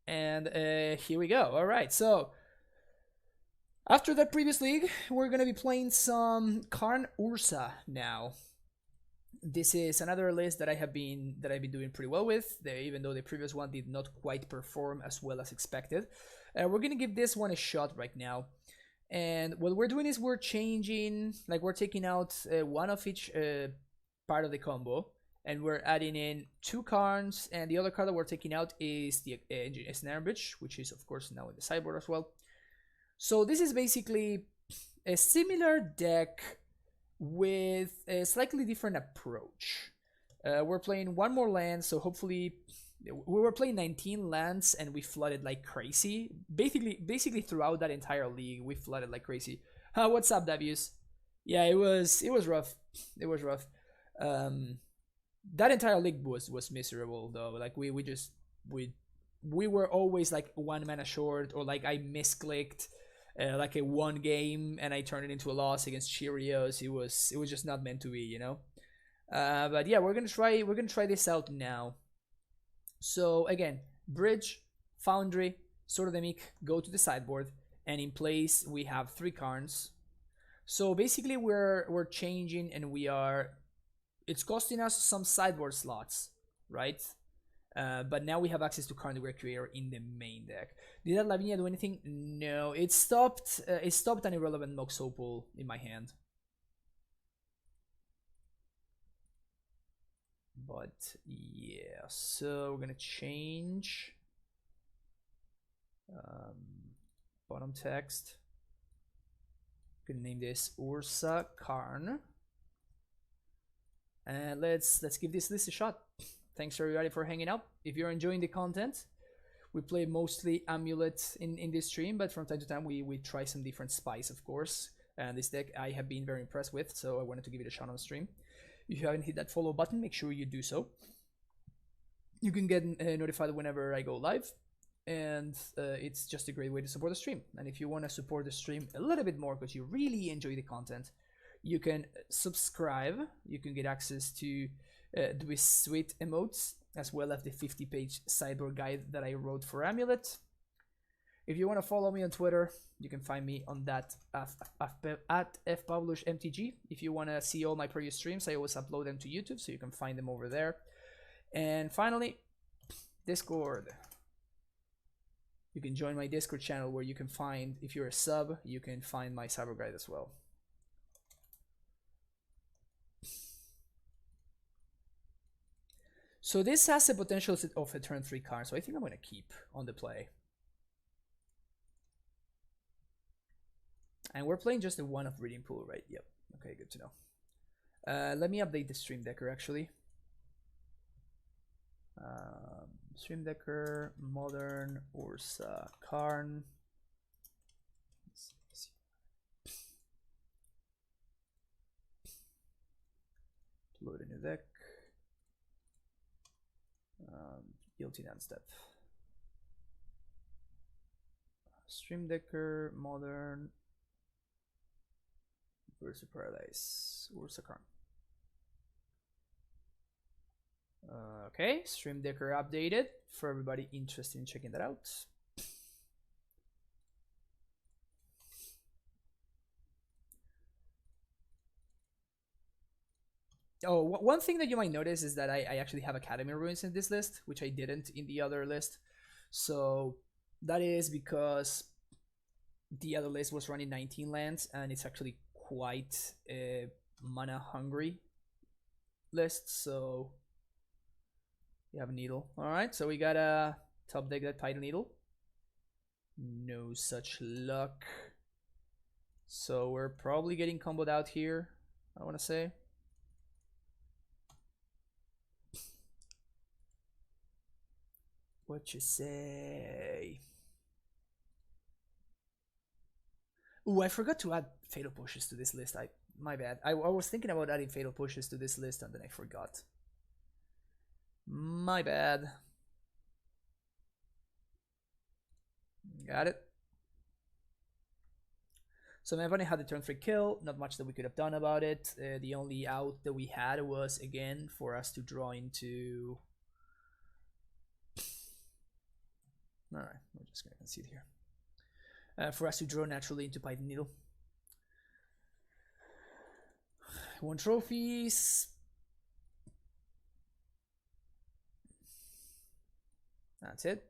And here we go. All right, so after that previous league, we're gonna be playing some Karn Urza now. This is another list that I've been doing pretty well with. Even though the previous one did not quite perform as well as expected, we're gonna give this one a shot right now. And what we're doing is we're changing, like we're taking out one of each part of the combo, and we're adding in 2 Karns, and the other card that we're taking out is the Snare Bridge, which is of course now in the sideboard as well. So this is basically a similar deck with a slightly different approach. We're playing one more land, so hopefully we were playing 19 lands and we flooded like crazy. Basically throughout that entire league, we flooded like crazy. What's up, Davius? Yeah, it was rough. It was rough. That entire league was miserable though. Like we were always like 1 mana short, or like I misclicked like a 1 game and I turned it into a loss against Cheerios. It was just not meant to be, you know. But yeah, we're gonna try this out now. So again, Bridge, Foundry, Sword of the Meek go to the sideboard, and in place we have 3 Karns. So basically we're changing, and it's costing us some sideboard slots, right? But now we have access to Karn the Great Creator in the main deck. Did that Lavinia do anything? No, it stopped an irrelevant Mox Opal in my hand. But yeah, so we're gonna change bottom text. Gonna name this Urza Karn, and let's give this list a shot. Thanks everybody for hanging out. If you're enjoying the content, we play mostly Amulet in this stream, but from time to time we try some different spice, of course. And this deck I have been very impressed with, so I wanted to give it a shot on stream. If you haven't hit that follow button, make sure you do so. You can get notified whenever I go live, and it's just a great way to support the stream. And if you want to support the stream a little bit more because you really enjoy the content, you can subscribe. You can get access to the sweet emotes, as well as the 50-page sideboard guide that I wrote for Amulet. If you want to follow me on Twitter, you can find me on that at fpublishmtg. If you want to see all my previous streams, I always upload them to YouTube, so you can find them over there. And finally, Discord. You can join my Discord channel, where you can find, if you're a sub, you can find my cyber guide as well. So this has the potential of a turn 3 card, so I think I'm going to keep on the play. And we're playing just the 1 of Reading Pool, right? Yep. Okay, good to know. Let me update the Stream Decker, actually. Stream Decker, Modern, Urza, Karn. Let's see. Load a new deck. Guilty non-step. Stream Decker, Modern, Urza Paradise, Urza Karn. Okay, Stream Decker updated for everybody interested in checking that out. Oh, one thing that you might notice is that I actually have Academy Ruins in this list, which I didn't in the other list. So that is because the other list was running 19 lands, and it's actually quite a mana hungry list. So you have a Needle. Alright, so we got a top deck that Tidal Needle. No such luck. So we're probably getting comboed out here, I want to say. What you say? Ooh, I forgot to add Fatal Pushes to this list. My bad. I was thinking about adding Fatal Pushes to this list, and then I forgot. My bad. Got it. So Mavani had the turn 3 kill. Not much that we could have done about it. The only out that we had was, again, for us to draw into... Alright, we're just gonna concede here. For us to draw naturally into Python Needle. 1 trophies. That's it.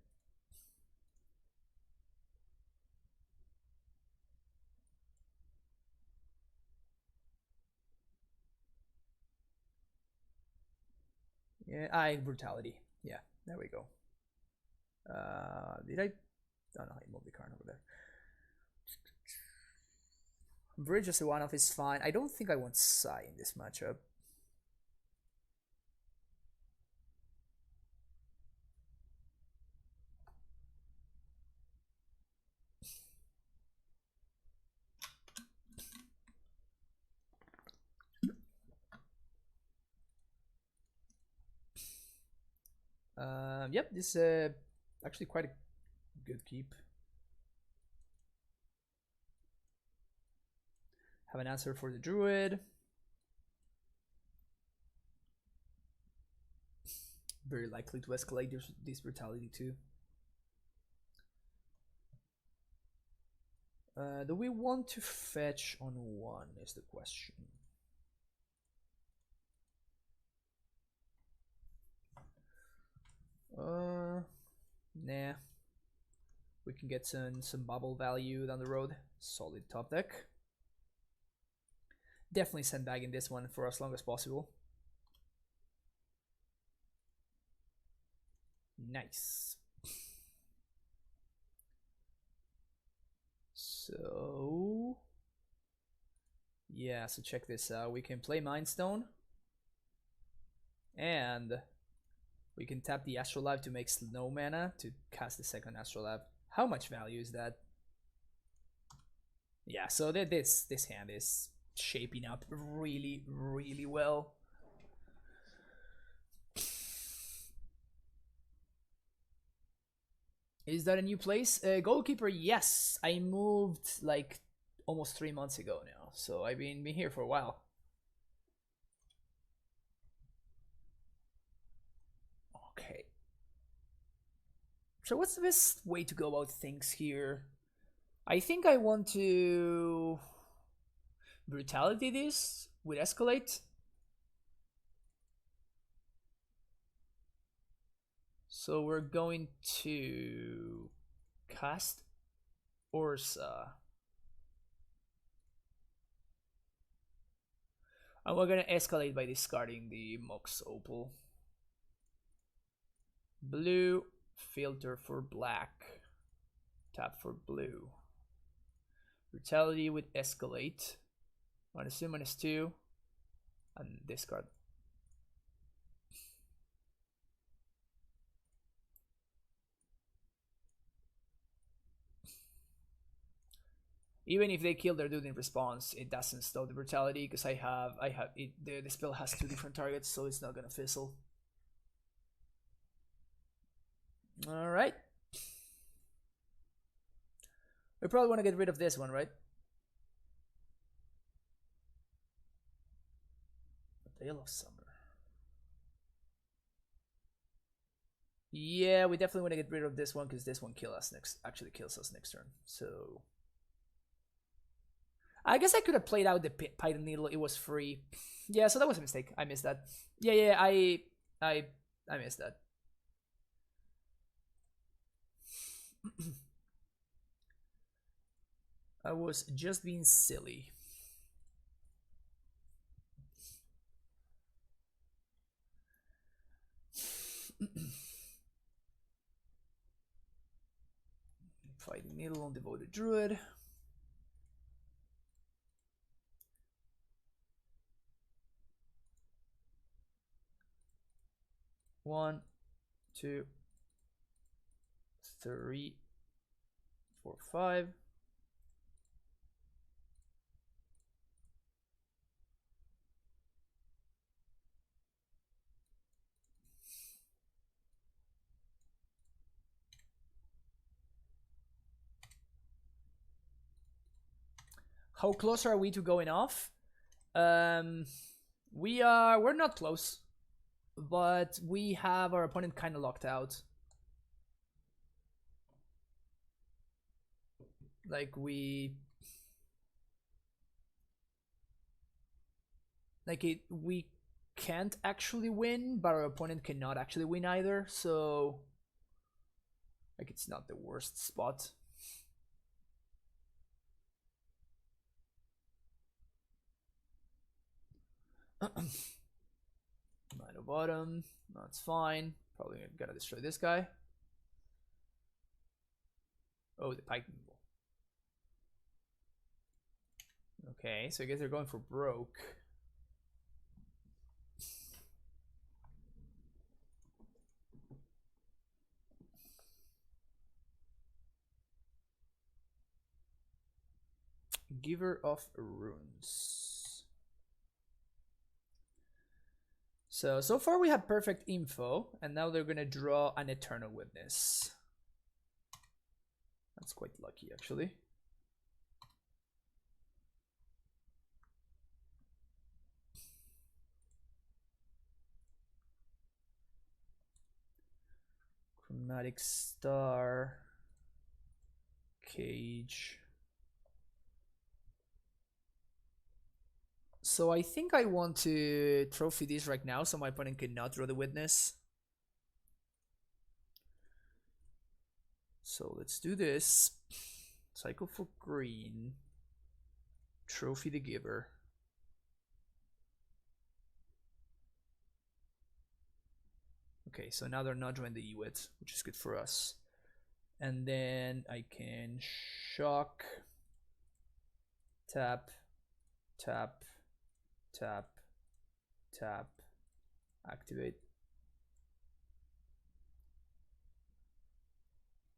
Yeah, brutality. Yeah, there we go. Did I? Oh no, I moved the Karn over there. Bridge as a one-off is fine. I don't think I want Sai in this matchup. Yep, this is actually quite a good keep. Have an answer for the Druid. Very likely to escalate this brutality too. Do we want to fetch on 1 is the question. Nah. We can get some bubble value down the road. Solid top deck. Definitely sandbagging this one for as long as possible. Nice. So yeah, so check this out. We can play Mind Stone, and we can tap the Astrolabe to make no mana to cast the second Astrolabe. How much value is that? Yeah, so this hand is shaping up really, really well. Is that a new place? Goalkeeper, yes. I moved like almost 3 months ago now, so I've been here for a while. Okay. So what's the best way to go about things here? I think I want to brutality this with escalate. So we're going to cast Urza. And we're gonna escalate by discarding the Mox Opal. Blue, filter for black. Tap for blue. Brutality with escalate. -2, -2. And discard. Even if they kill their dude in response, it doesn't stop the brutality because the spell has 2 different targets, so it's not gonna fizzle. All right. We probably want to get rid of this one, right? The Veil of Summer. Yeah, we definitely want to get rid of this one because this one kills us next turn. So I guess I could have played out the Python Needle. It was free. Yeah, so that was a mistake. I missed that. Yeah, I missed that. I was just being silly. Fighting Needle on Devoted Druid. One, 2, 3, 4, 5. How close are we to going off? We're not close, but we have our opponent kind of locked out. Like we can't actually win, but our opponent cannot actually win either, so like it's not the worst spot. Minor bottom, that's fine. Probably gonna destroy this guy. Oh, the pike. Okay, so I guess they're going for broke. Giver of runes. So far we have perfect info, and now they're gonna draw an Eternal Witness. That's quite lucky, actually. Chromatic Star. Cage. So I think I want to trophy this right now so my opponent cannot draw the Witness. So let's do this. Cycle for green. Trophy the Giver. Okay, so now they're not drawing the Ewit, which is good for us. And then I can shock, tap, tap, tap, tap, activate.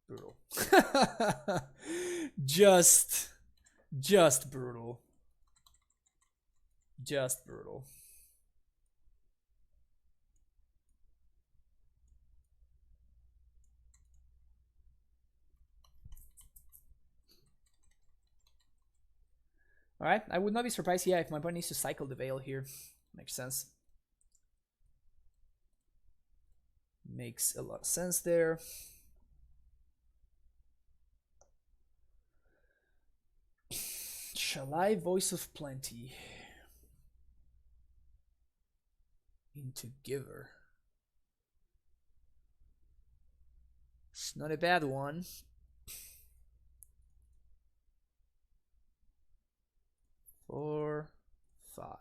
Brutal. just brutal. Just brutal. Alright, I would not be surprised, yeah, if my opponent needs to cycle the Veil here. Makes sense. Makes a lot of sense there. Shall I Voice of Plenty into Giver? It's not a bad one. Four, 5.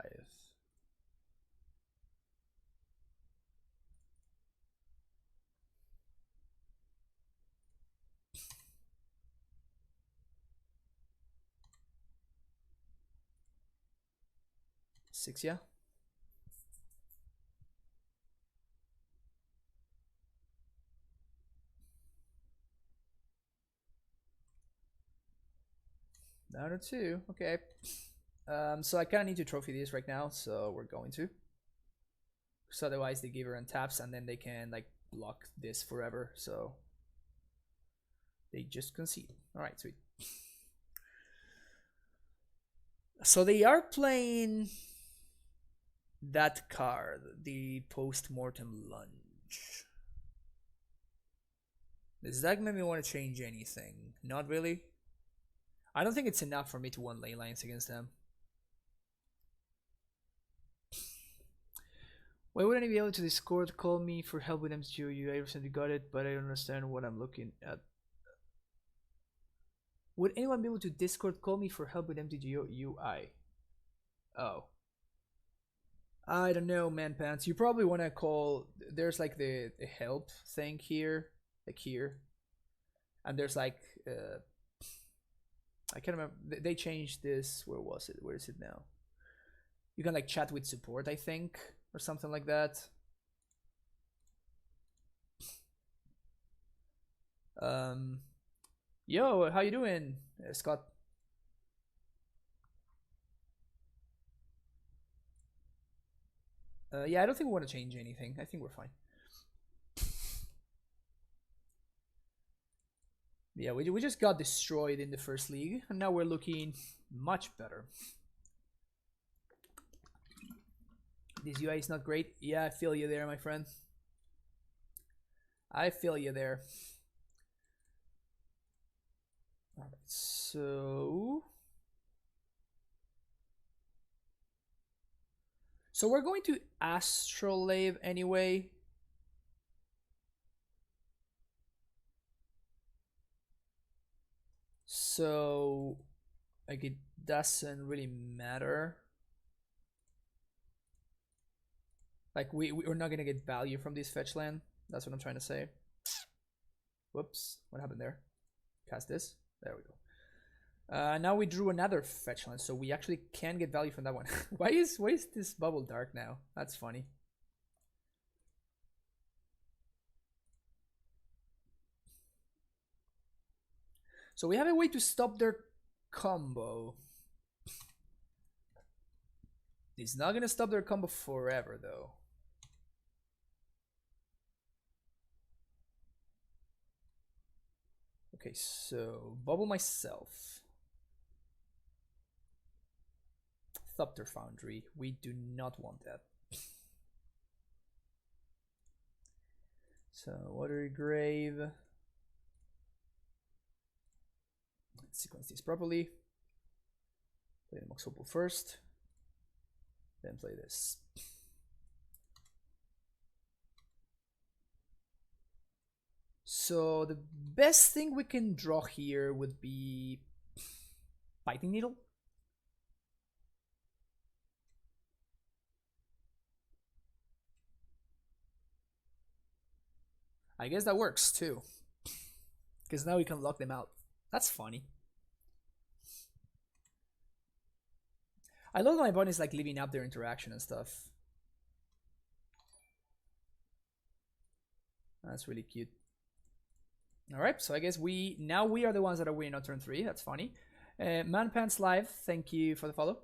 Six, yeah. Down to 2. Okay. So I kind of need to trophy these right now, so we're going to. Because otherwise the Giver untaps and then they can like block this forever, so they just concede. Alright, sweet. So they are playing that card, the Post-Mortem Lunge. Does that make me want to change anything? Not really. I don't think it's enough for me to win ley lines against them. Why wouldn't I be able to Discord call me for help with MCU? I recently got it, but I don't understand what I'm looking at. Would anyone be able to Discord call me for help with MTGO UI? Oh. I don't know, man pants. You probably want to call. There's like the help thing here, like here, and there's like I can't remember. They changed this. Where was it? Where is it now? You can like chat with support, I think, or something like that. Yo, how you doing, Scott? Yeah, I don't think we want to change anything. I think we're fine. Yeah, we just got destroyed in the first league, and now we're looking much better. This UI is not great. Yeah, I feel you there, my friend. I feel you there. Alright. So we're going to Astrolabe anyway. So like it doesn't really matter. Like we're not gonna get value from this fetch land. That's what I'm trying to say. Whoops, what happened there? Cast this. There we go. Now we drew another fetch land, so we actually can get value from that one. why is this bubble dark now? That's funny. So we have a way to stop their combo. It's not gonna stop their combo forever though. Okay, so bubble myself. Thopter Foundry. We do not want that. So Watery Grave. Let's sequence this properly. Play the Mox Opal first. Then play this. So the best thing we can draw here would be Biting Needle. I guess that works too. Because now we can lock them out. That's funny. I love my opponents like leaving up their interaction and stuff. That's really cute. Alright, so I guess we are the ones that are winning on turn 3. That's funny. Manpants Live, thank you for the follow.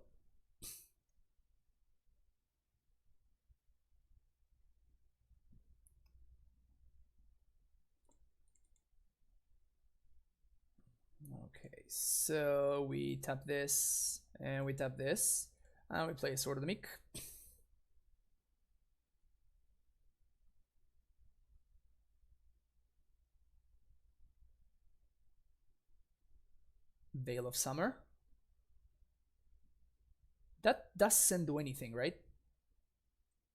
Okay, so we tap this, and we tap this, and we play Sword of the Meek. Veil of Summer. That doesn't do anything, right?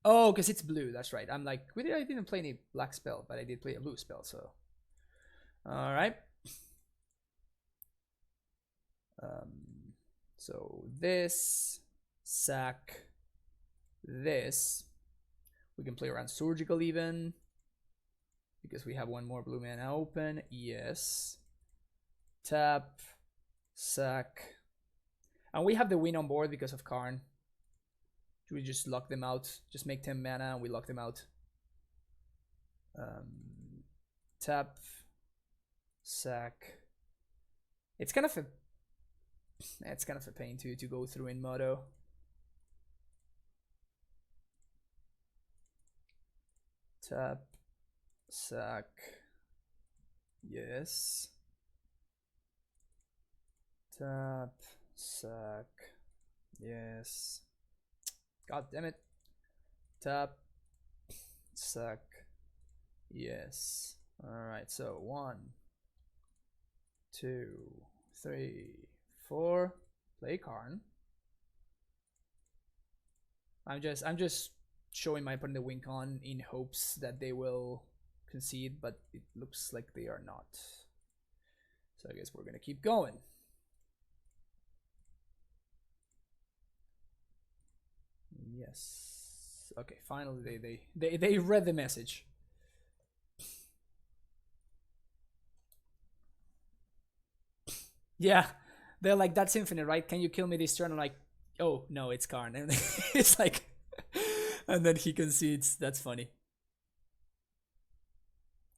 Oh, because it's blue, that's right. I'm like, I didn't play any black spell, but I did play a blue spell, so. Alright. So this, sack, this. We can play around Surgical even, because we have one more blue mana open. Yes. Tap, sack. And we have the win on board because of Karn. We just lock them out. Just make 10 mana and we lock them out. Tap, sack. It's kind of a pain to go through in Moto. Tap, sack. Yes. Tap, sack. Yes. God damn it. Tap, sack. Yes. Alright, so 1, 2, 3, 4. Play Karn. I'm just showing my opponent the win con in hopes that they will concede, but it looks like they are not. So I guess we're gonna keep going. Yes. Okay, finally they read the message. Yeah, they're like, that's infinite, right? Can you kill me this turn? I'm like, oh no, it's Karn. And it's like, and then he concedes. That's funny.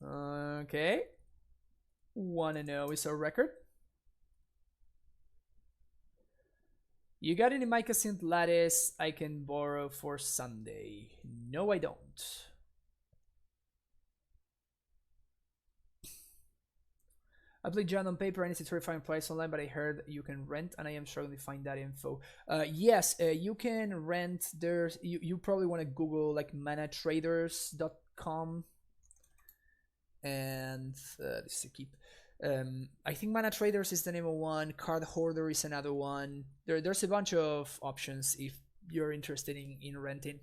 Okay. 1-0 is our record. You got any Mycosynth Lattice I can borrow for Sunday? No, I don't. I played Giant on paper and it's a terrifying price online, but I heard you can rent and I am struggling to find that info. Yes, you can rent. There's you probably want to Google like manatraders.com and this is a keep. I think Mana Traders is the name of one. Card Hoarder is another one. There's a bunch of options if you're interested in renting.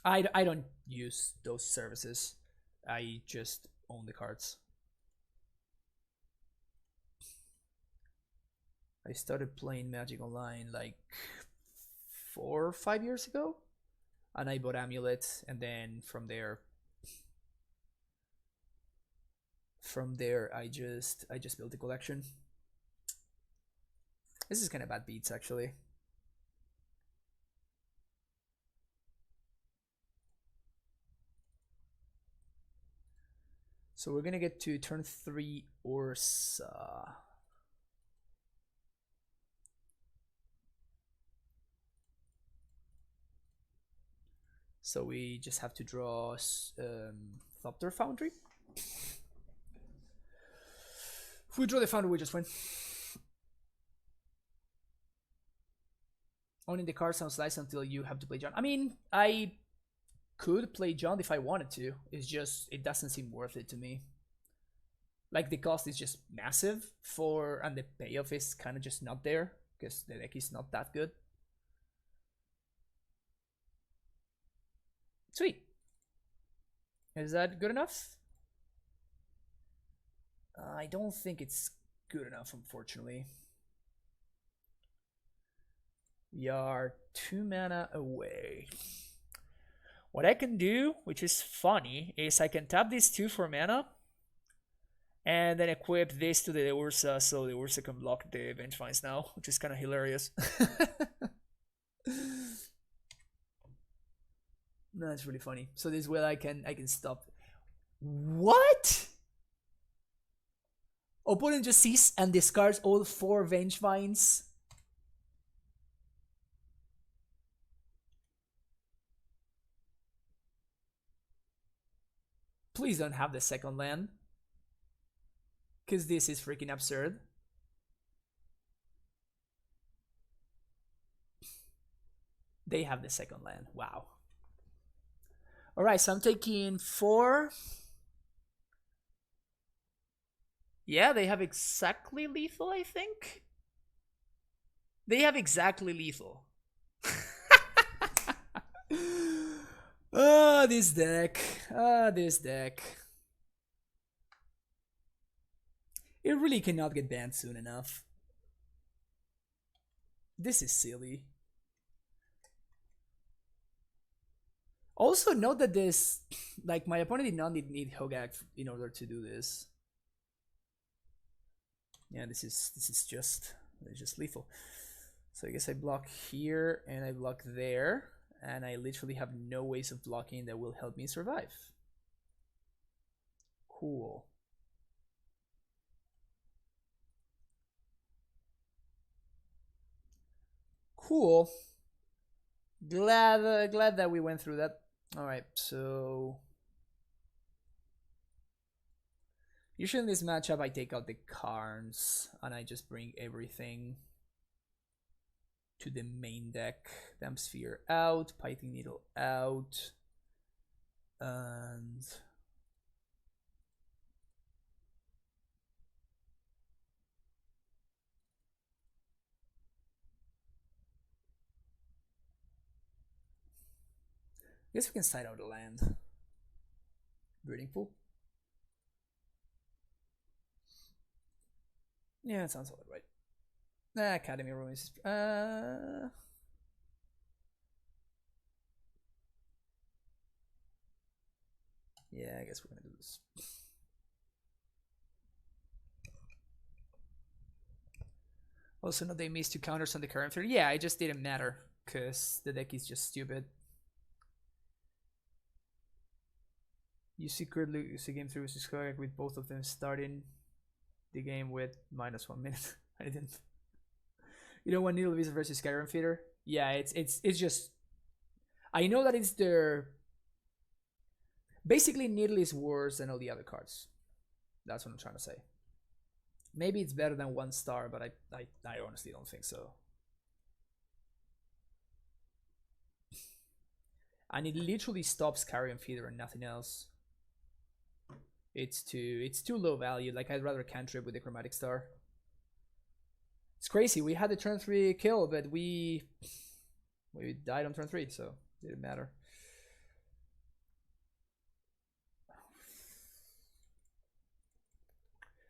I don't use those services. I just own the cards. I started playing Magic Online like 4 or 5 years ago, and I bought Amulet, and then from there I just built a collection. This is kind of bad beats actually. So we're gonna get to turn 3 Urza. So we just have to draw Thopter Foundry. If we draw the Foundry, we just win. Owning the card sounds nice until you have to play John. I mean, I could play John if I wanted to. It's just, it doesn't seem worth it to me. Like, the cost is just massive and the payoff is kind of just not there because the deck is not that good. Sweet. Is that good enough? I don't think it's good enough, unfortunately. We are 2 mana away. What I can do, which is funny, is I can tap these 2 for mana and then equip this to the Urza so the Urza can block the Vengefines now, which is kind of hilarious. No, that's really funny. So this way I can stop. What? Opponent just sees and discards all 4 Vengefines. Please don't have the second land. Because this is freaking absurd. They have the second land. Wow. Alright, so I'm taking 4. Yeah, they have exactly lethal, I think. They have exactly lethal. Ah, this deck. Ah, this deck. It really cannot get banned soon enough. This is silly. Also, note that this, like, my opponent did not need Hogaak in order to do this. Yeah, this is just lethal. So I guess I block here and I block there, and I literally have no ways of blocking that will help me survive. Cool. Cool. Glad that we went through that. All right, so usually in this matchup I take out the Karns and I just bring everything to the main deck. Damp Sphere out, Pithing Needle out, and I guess we can side out the land. Breeding Pool. Yeah, that sounds about right. Academy Ruins. Yeah, I guess we're gonna do this. Also, no, they missed 2 counters on the current field. Yeah, it just didn't matter because the deck is just stupid. You secretly lose a game through Hogaak with both of them starting the game with -1 minute. I didn't. You know what, Needle Visa versus Skyrim Feeder? Yeah, it's just. I know that it's their. Basically, Needle is worse than all the other cards. That's what I'm trying to say. Maybe it's better than 1 star, but I honestly don't think so. And it literally stops Carrion Feeder and nothing else. It's too low value. Like I'd rather cantrip with the Chromatic Star. It's crazy. We had the turn 3 kill, but we died on turn 3, so it didn't matter.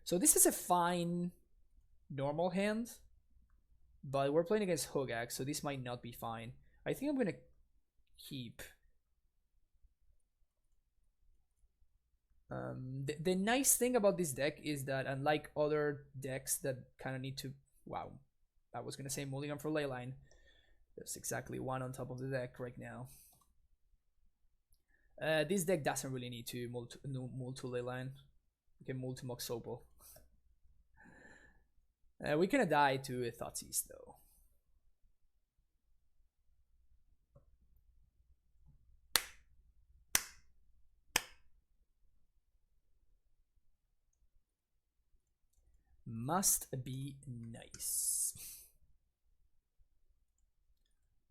So this is a fine normal hand, but we're playing against Hogaak, so this might not be fine. I think I'm gonna keep. The nice thing about this deck is that unlike other decks that kind of need to, wow, I was gonna say mulligan for Leyline. There's exactly one on top of the deck right now. This deck doesn't really need to multi Leyline. We can multi Mox Opal. We're gonna die to a Thoughtseize though. Must be nice.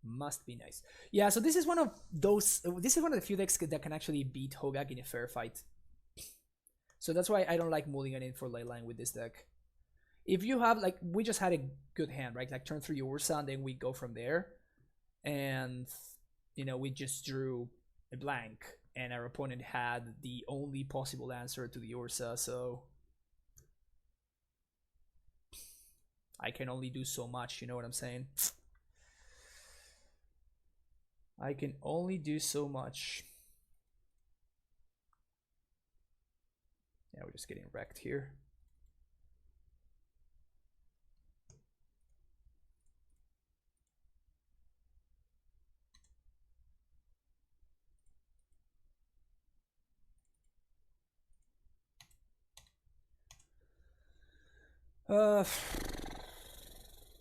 Must be nice. Yeah, so this is one of those. This is one of the few decks that can actually beat Hogaak in a fair fight. So that's why I don't like mulliganing for Leyline with this deck. If you have, like, we just had a good hand, right? Like turn 3 Urza, and then we go from there. And, you know, we just drew a blank, and our opponent had the only possible answer to the Urza, so I can only do so much, you know what I'm saying? I can only do so much. Yeah, we're just getting wrecked here.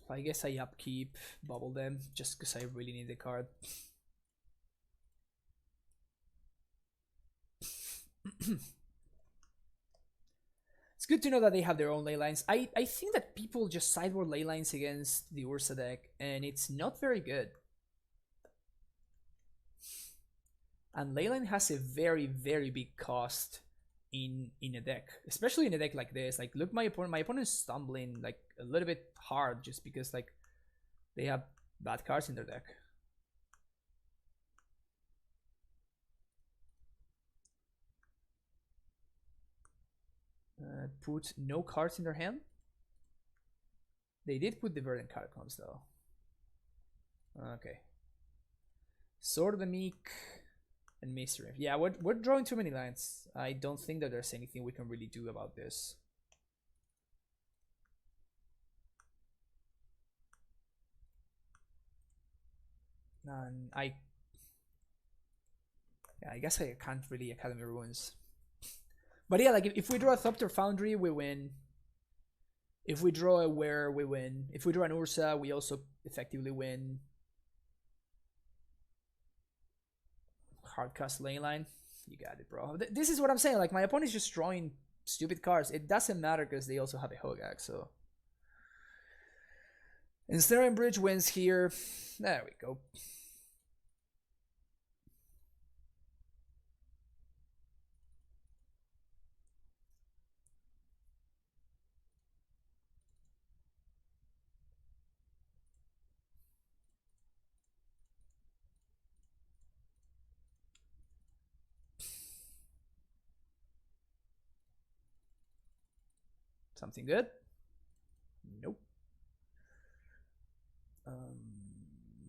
I guess I upkeep, bubble them, just because I really need the card. It's good to know that they have their own ley lines. I think that people just sideboard ley lines against the Urza deck, and it's not very good. And leyline has a very, very big cost in a deck, especially in a deck like this. Like, look, my opponent's stumbling like a little bit hard just because like they have bad cards in their deck. Put no cards in their hand. They did put the Verdant Catacombs though. Okay. Sword of the Meek and Mystery. Yeah, we're drawing too many lines. I don't think that there's anything we can really do about this. And I guess I can't really Academy Ruins. But yeah, like if we draw a Thopter Foundry, we win. If we draw a Were, we win. If we draw an Urza, we also effectively win. Hardcast Leyline, you got it, bro. This is what I'm saying. Like, my opponent's just drawing stupid cards. It doesn't matter because they also have a Hogaak, so. Ensnaring Bridge wins here. There we go. Something good? Nope.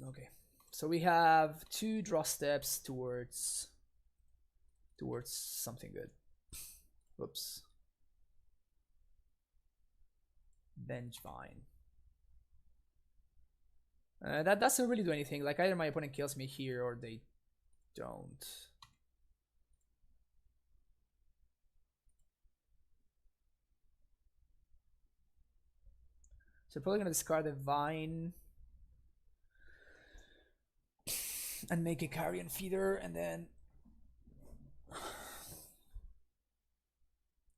Okay. So we have 2 draw steps towards something good. Whoops. Vengevine. That doesn't really do anything. Like, either my opponent kills me here or they don't. So probably gonna discard the Vine and make a Carrion Feeder, and then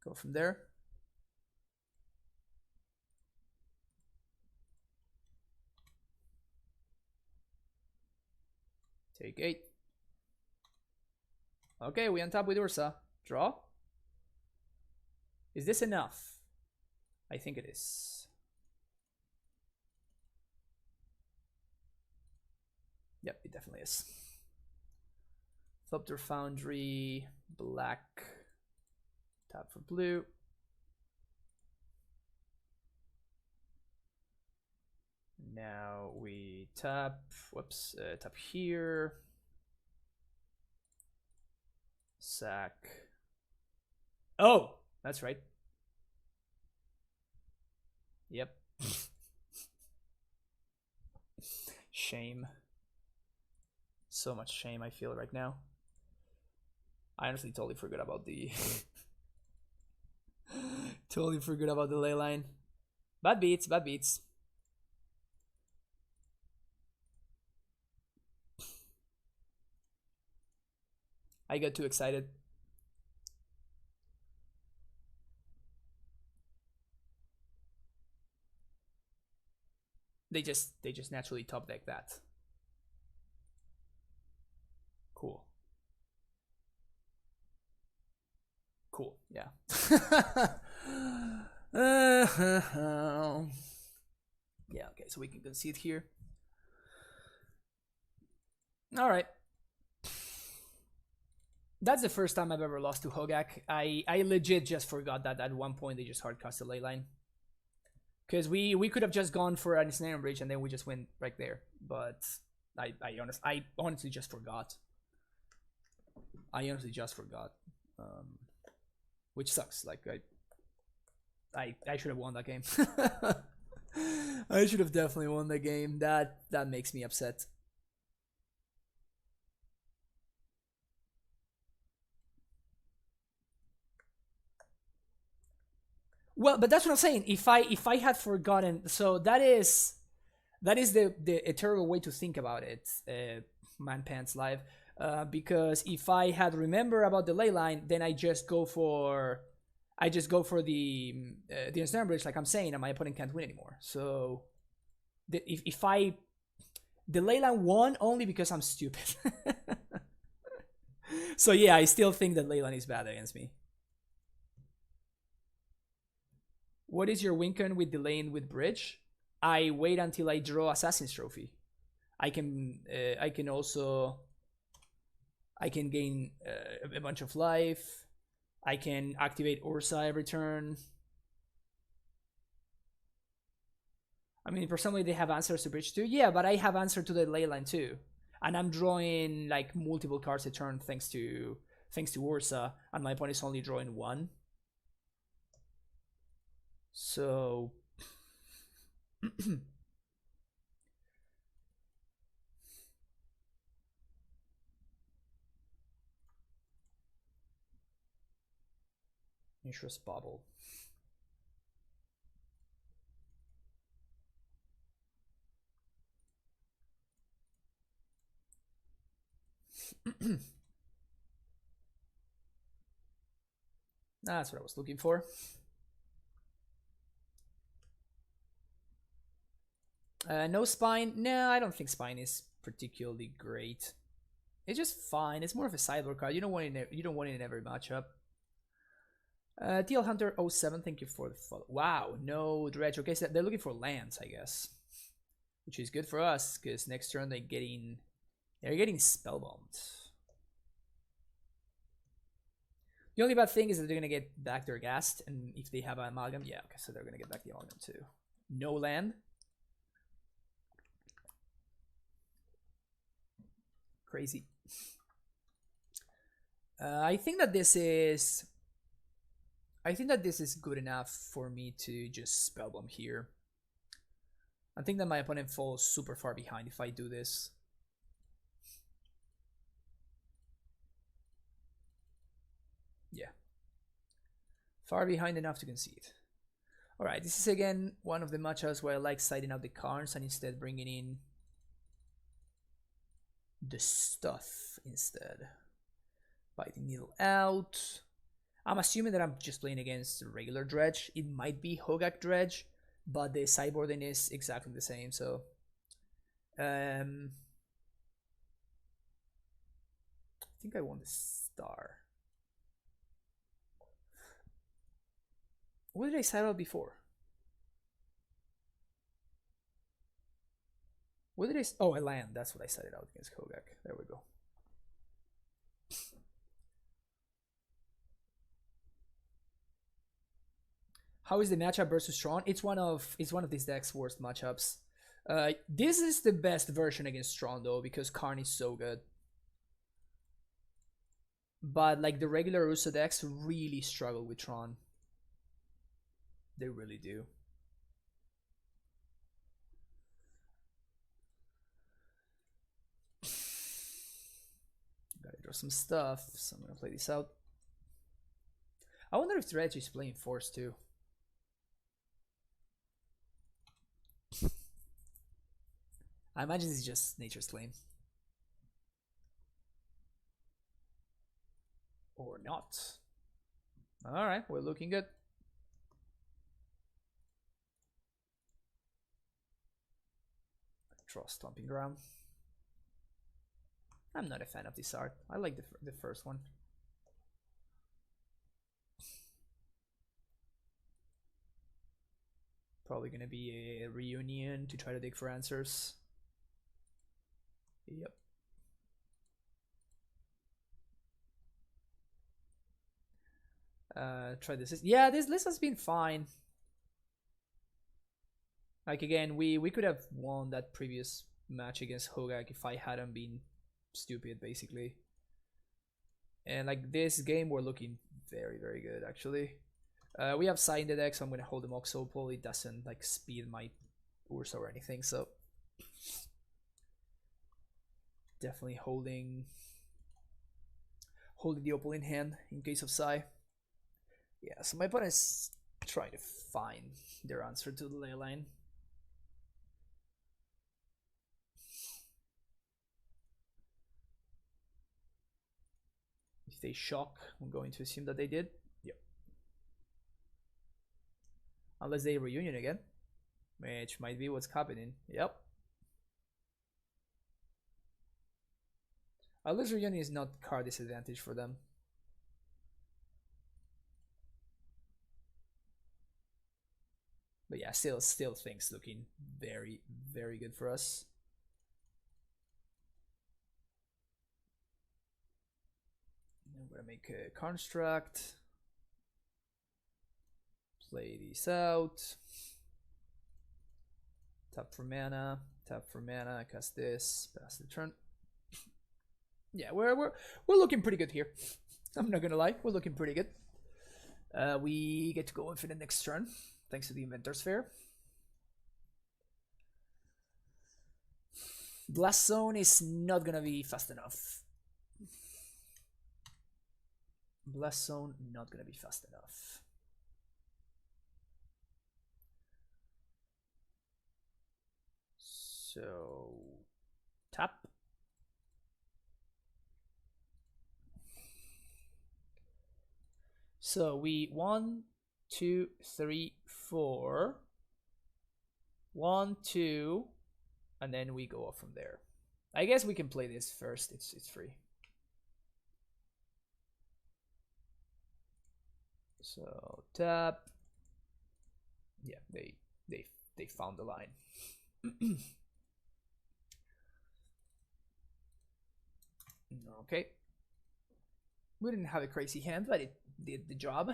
go from there. Take 8. Okay, we untap with Urza. Draw. Is this enough? I think it is. Yep, it definitely is. Thopter Foundry, black, tap for blue. Now we tap, whoops, tap here. Sack. Oh, that's right. Yep. Shame. So much shame I feel right now. I honestly totally forgot about the totally forgot about the ley line. Bad beats, bad beats. I got too excited. They just naturally top deck that. Cool. Cool, yeah. Yeah, okay, so we can concede here. All right. That's the first time I've ever lost to Hogaak. I legit just forgot that at one point they just hardcast the ley line. Because we could have just gone for an snare bridge and then we just went right there. But I honestly just forgot. I honestly just forgot. Which sucks. Like I should have won that game. I should have definitely won the game. That makes me upset. Well, but that's what I'm saying. If I had forgotten, so that is the terrible way to think about it, Man Pants Live. Because if I had remembered about the ley line, then I just go for the ensnare bridge, like I'm saying, and my opponent can't win anymore. So if the ley line won only because I'm stupid. So yeah, I still think that ley line is bad against me. What is your win con with delaying with bridge? I wait until I draw Assassin's Trophy. I can also gain a bunch of life. I can activate Urza every turn. I mean, personally, they have answers to bridge too. Yeah, but I have answer to the ley line too, and I'm drawing like multiple cards a turn thanks to Urza, and my opponent is only drawing one. So interest bubble. That's what I was looking for. No spine. No, I don't think spine is particularly great. It's just fine. It's more of a sideboard card. You don't want it. You don't want it in every matchup. TL Hunter 07, thank you for the follow. Wow, no Dredge. Okay, so they're looking for lands, I guess, which is good for us because next turn they're getting spellbombed. The only bad thing is that they're gonna get back their Ghast, and if they have an Amalgam, yeah, okay, so they're gonna get back the Amalgam too. No land. Crazy. I think that this is good enough for me to just spellbomb here. I think that my opponent falls super far behind if I do this. Yeah. Far behind enough to concede. Alright, this is again one of the matchups where I like siding out the Karns and instead bringing in the stuff instead. Biting Needle out. I'm assuming that I'm just playing against regular Dredge. It might be Hogaak Dredge, but the sideboarding is exactly the same, so I think I want the star. What did I side out before? What did I... Oh, I land. That's what I sided out against Hogaak. There we go. How is the matchup versus Tron? It's one of this deck's worst matchups. This is the best version against Tron though, because Karn is so good. But like the regular Urza decks really struggle with Tron. They really do. Gotta draw some stuff, so I'm gonna play this out. I wonder if Dredge is playing Force too. I imagine it's just Nature's Claim. Or not. Alright, we're looking good. Draw Stomping Ground. I'm not a fan of this art. I like the first one. Probably gonna be a reunion to try to dig for answers. Yep. Try this. Yeah, this list has been fine. Like again, we could have won that previous match against Hogaak if I hadn't been stupid, basically. And like this game, we're looking very, very good actually. We have Sai in the deck, so I'm gonna hold the Mox Opal. It doesn't like speed my Urza or anything, so definitely holding the Opal in hand in case of Sai. Yeah, so my opponent is trying to find their answer to the ley line. If they shock, I'm going to assume that they did. Yep. Unless they reunion again, which might be what's happening. Yep. Unless reunion is not card disadvantage for them. But yeah, still things looking very, very good for us. I'm gonna make a construct. Play these out. Tap for mana. Cast this. Pass the turn. Yeah, we're looking pretty good here. I'm not gonna lie, we're looking pretty good. We get to go in for the next turn, thanks to the Inventor's Fair. Blast Zone is not gonna be fast enough. Blast Zone not gonna be fast enough. So tap. So we 1, 2, 3, 4. 1, 2, and then we go off from there. I guess we can play this first. It's free. So tap. Yeah, they found the line. Okay. We didn't have a crazy hand, but it did the job.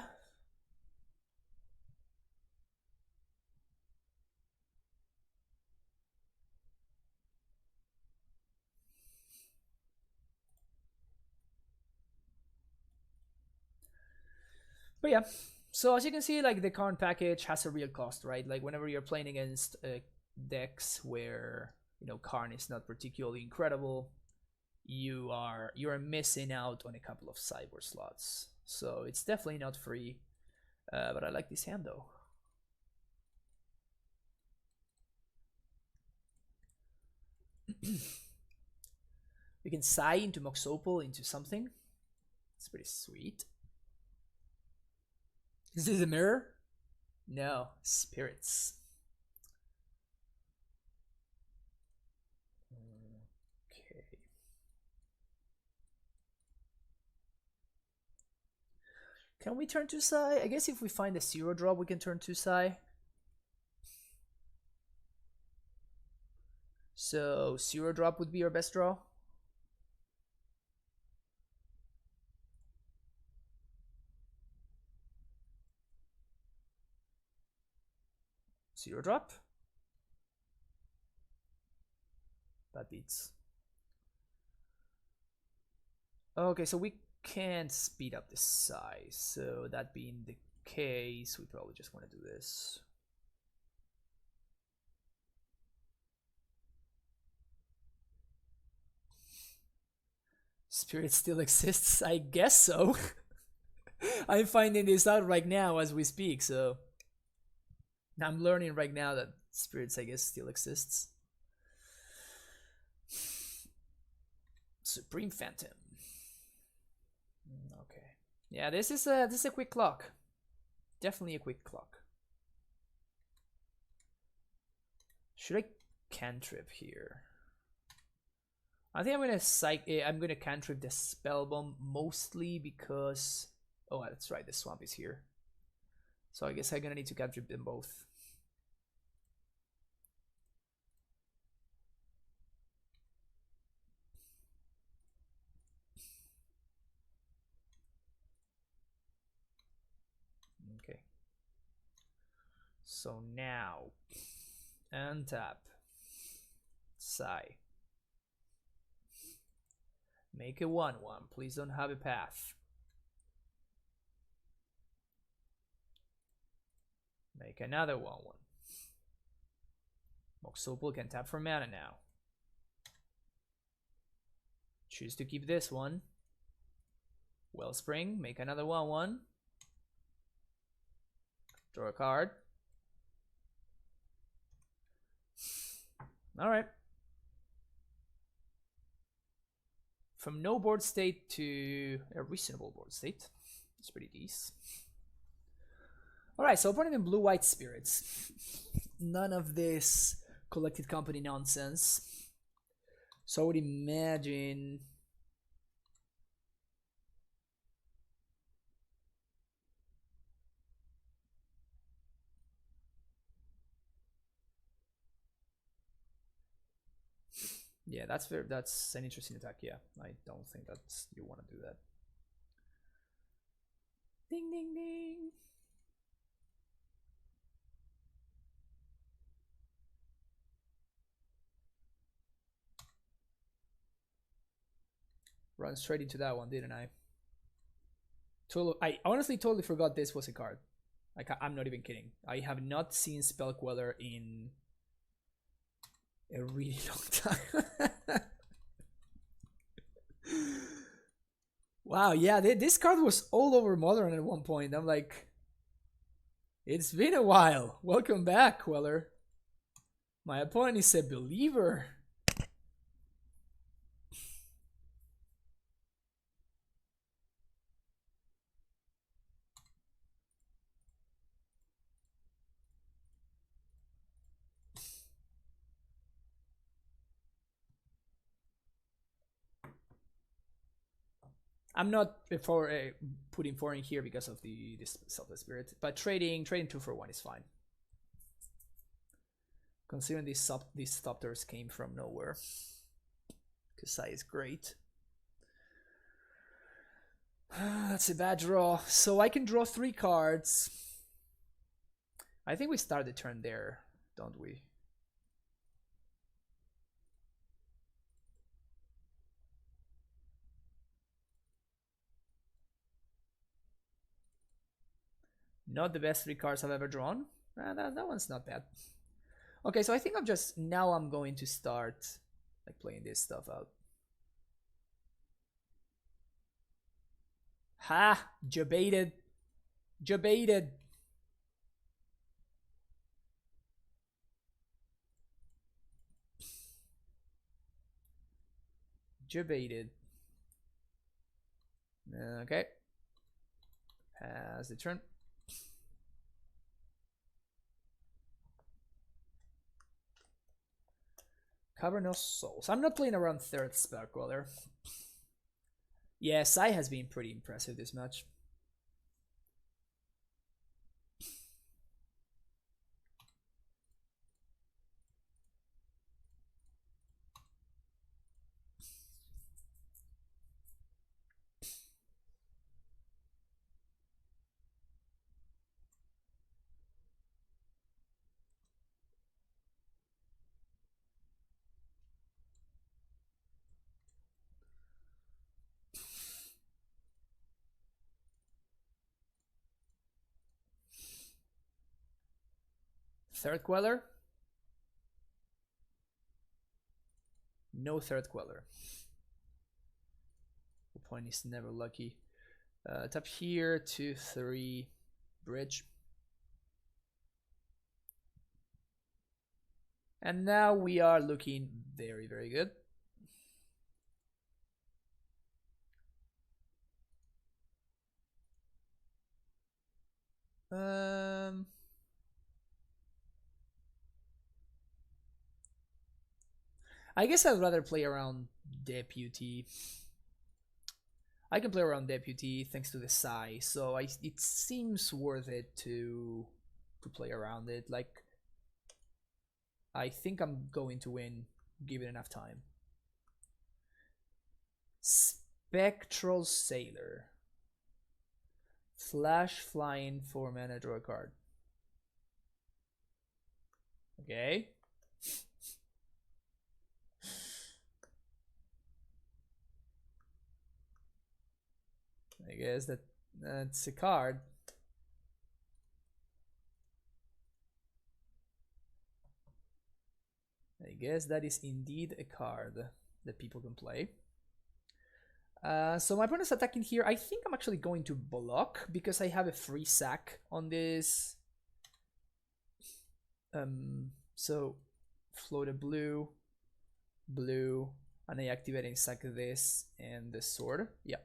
But yeah, so as you can see, like the Karn package has a real cost, right? Like whenever you're playing against decks where, you know, Karn is not particularly incredible, you're missing out on a couple of cyber slots. So it's definitely not free, but I like this hand though. We can Sai into Mox Opal into something. It's pretty sweet. Is this a mirror? No, spirits. Okay. Can we turn to Sai? I guess if we find a 0-drop, we can turn to Sai. So 0-drop would be our best draw. Zero drop. That beats. Okay, so we can't speed up the size. So that being the case, we probably just want to do this. Spirit still exists? I guess so. I'm finding this out right now as we speak, so I'm learning right now that spirits, I guess, still exists. Supreme Phantom. Okay. Yeah, this is a quick clock. Definitely a quick clock. Should I cantrip here? I think I'm gonna cantrip the spell bomb mostly because that's right, the swamp is here. So I guess I'm gonna need to cantrip them both. Okay. So now untap. Sai. Make a 1/1. Please don't have a path. Make another 1/1. Moxopal can tap for mana now. Choose to keep this one. Wellspring, make another 1/1. Draw a card. Alright. From no board state to a reasonable board state. It's pretty decent. Alright, so opponent in blue-white spirits. None of this collected company nonsense. So I would imagine... Yeah, that's an interesting attack. Yeah, I don't think that's you want to do that. Ding ding ding. Run straight into that one, didn't I? I honestly totally forgot this was a card. I'm not even kidding. I have not seen Spell Queller in a really long time. Wow, yeah, this card was all over Modern at one point. I'm like, it's been a while. Welcome back, Queller. My opponent is a believer. I'm not for putting 4 in here because of this Selfless Spirit, but trading 2 for 1 is fine. Considering these Thopters came from nowhere. Kasai is great. That's a bad draw. So I can draw 3 cards. I think we start the turn there, don't we? Not the best 3 cards I've ever drawn. That one's not bad. Okay, so I think I'm going to start like playing this stuff out. Ha! Jebaited. Jebaited. Jebaited. Okay. Pass the turn. Cavernous Souls. I'm not playing around 3rd Spell Queller. Yeah, Sai has been pretty impressive this match. Third Queller? No Third Queller. Point is never lucky. Tap here, 2, 3, Dredge. And now we are looking very, very good. I guess I'd rather play around Deputy. I can play around Deputy thanks to the size, so it seems worth it to play around it. Like, I think I'm going to win given enough time. Spectral Sailor. Flash flying 4 mana, draw a card. Okay. I guess that's a card. I guess that is indeed a card that people can play. So my opponent's attacking here. I think I'm actually going to block because I have a free sack on this. So float a blue, and I activate and sack this and the sword. Yeah.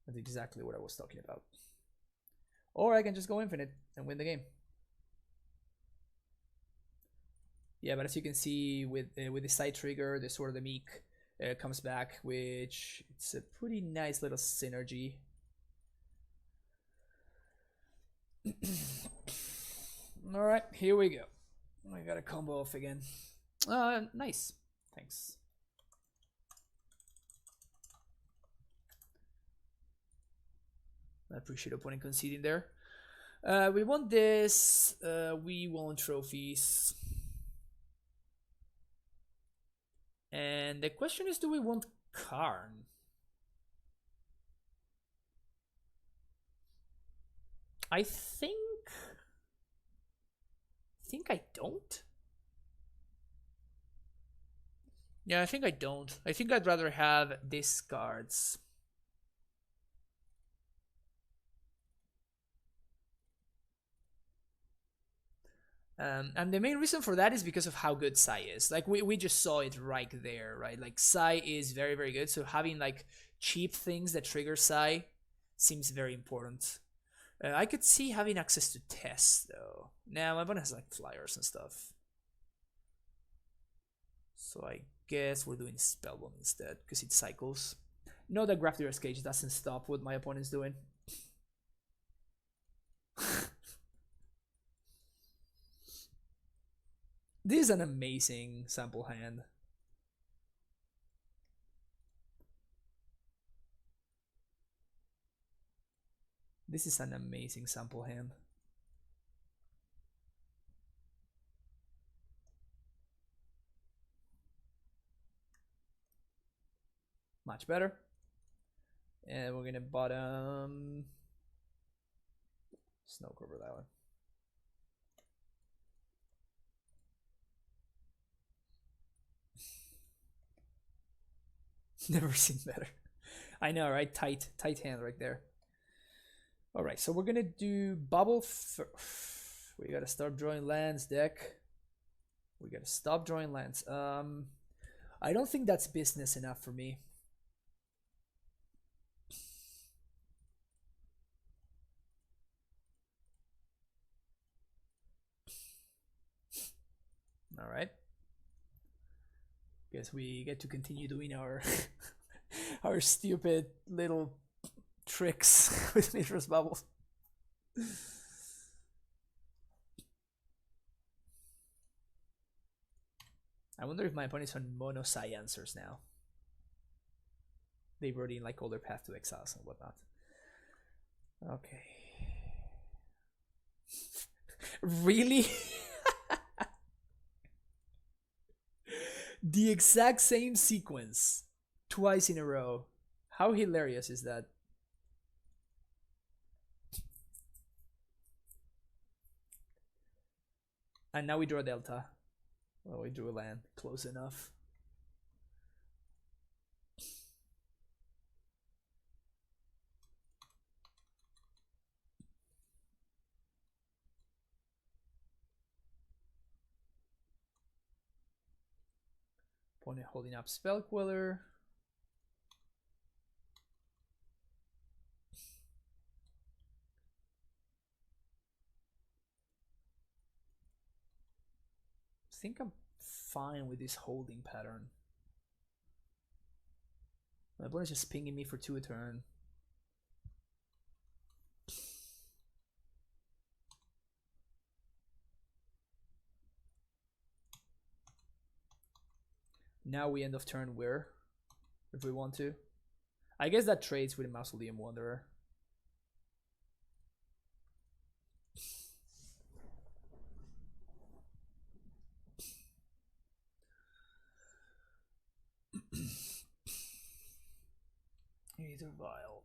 That's exactly what I was talking about. Or I can just go infinite and win the game. Yeah, but as you can see with the side trigger, the Sword of the Meek comes back, which it's a pretty nice little synergy. All right, here we go. I got a combo off again. Nice. Thanks. I appreciate opponent conceding there. We want this. We want trophies. And the question is, do we want Karn? I think I don't. Yeah, I think I don't. I think I'd rather have discards. And the main reason for that is because of how good Sai is. Like, we just saw it right there, right? Like, Sai is very, very good. So having, like, cheap things that trigger Sai seems very important. I could see having access to tests, though. Now, my opponent has, like, flyers and stuff. So I guess we're doing Spellbomb instead, because it cycles. No, that Grafdir's Cage doesn't stop what my opponent's doing. This is an amazing sample hand. This is an amazing sample hand. Much better. And we're gonna bottom Snow Cover that one. Never seen better. I know, right? Tight hand right there. All right, so we're gonna do bubble. We gotta start drawing lands, deck. We gotta stop drawing lands. I don't think that's business enough for me. All right. Guess we get to continue doing our our stupid little tricks with Mithras bubbles. I wonder if my opponent's on mono Sai answers now. They wrote in like all their Path to Exiles and whatnot. Okay. Really? The exact same sequence twice in a row. How hilarious is that? And now we draw Delta. Well, we drew a land. Close enough. Opponent holding up Spell Queller. I think I'm fine with this holding pattern. My opponent's just pinging me for 2 a turn. Now we end of turn where? If we want to. I guess that trades with a Mausoleum Wanderer. Either Vile.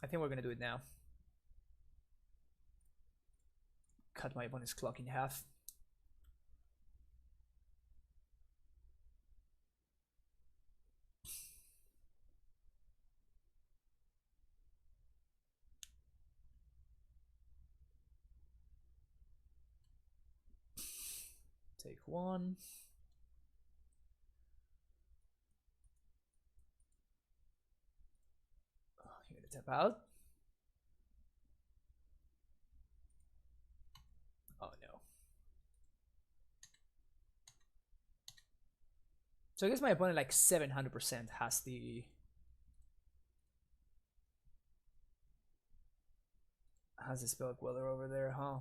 I think we're gonna do it now. Cut my opponent's clock in half. Take 1. Oh, you're gonna tap out. Oh no. So I guess my opponent like 700% has the Spell Queller over there, huh?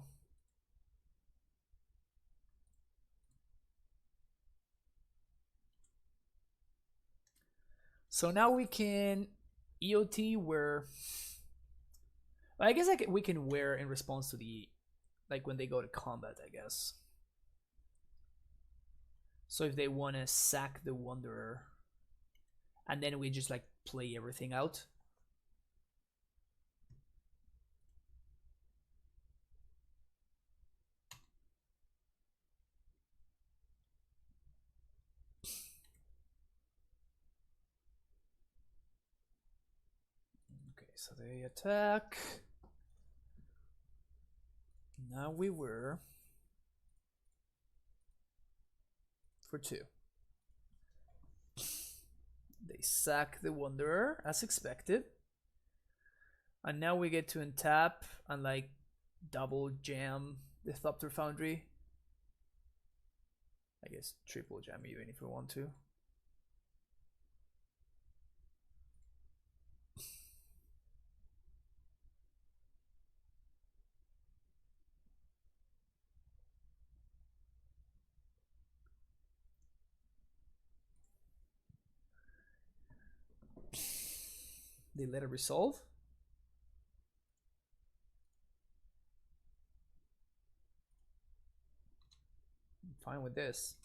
So now we can EOT where I guess we can wear in response to the like when they go to combat, I guess. So if they want to sack the Wanderer and then we just like play everything out. Okay, so they attack. Now we were for 2. They sack the Wanderer as expected. And now we get to untap and like double jam the Thopter Foundry. I guess triple jam even if we want to. They let it resolve. I'm fine with this.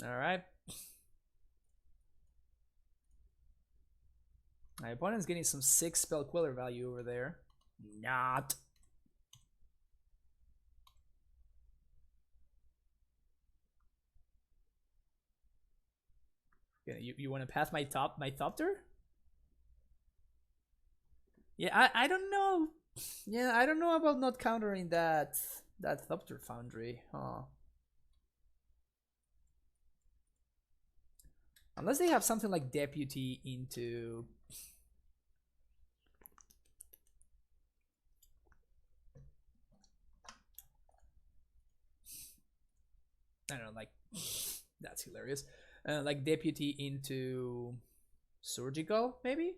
All right. My opponent's getting some 6 Spell Queller value over there. Not. Yeah, you want to pass my Thopter? Yeah, I don't know. Yeah, I don't know about not countering that Thopter Foundry, huh? Unless they have something like Deputy into... I don't know, like... That's hilarious. Like Deputy into... Surgical, maybe?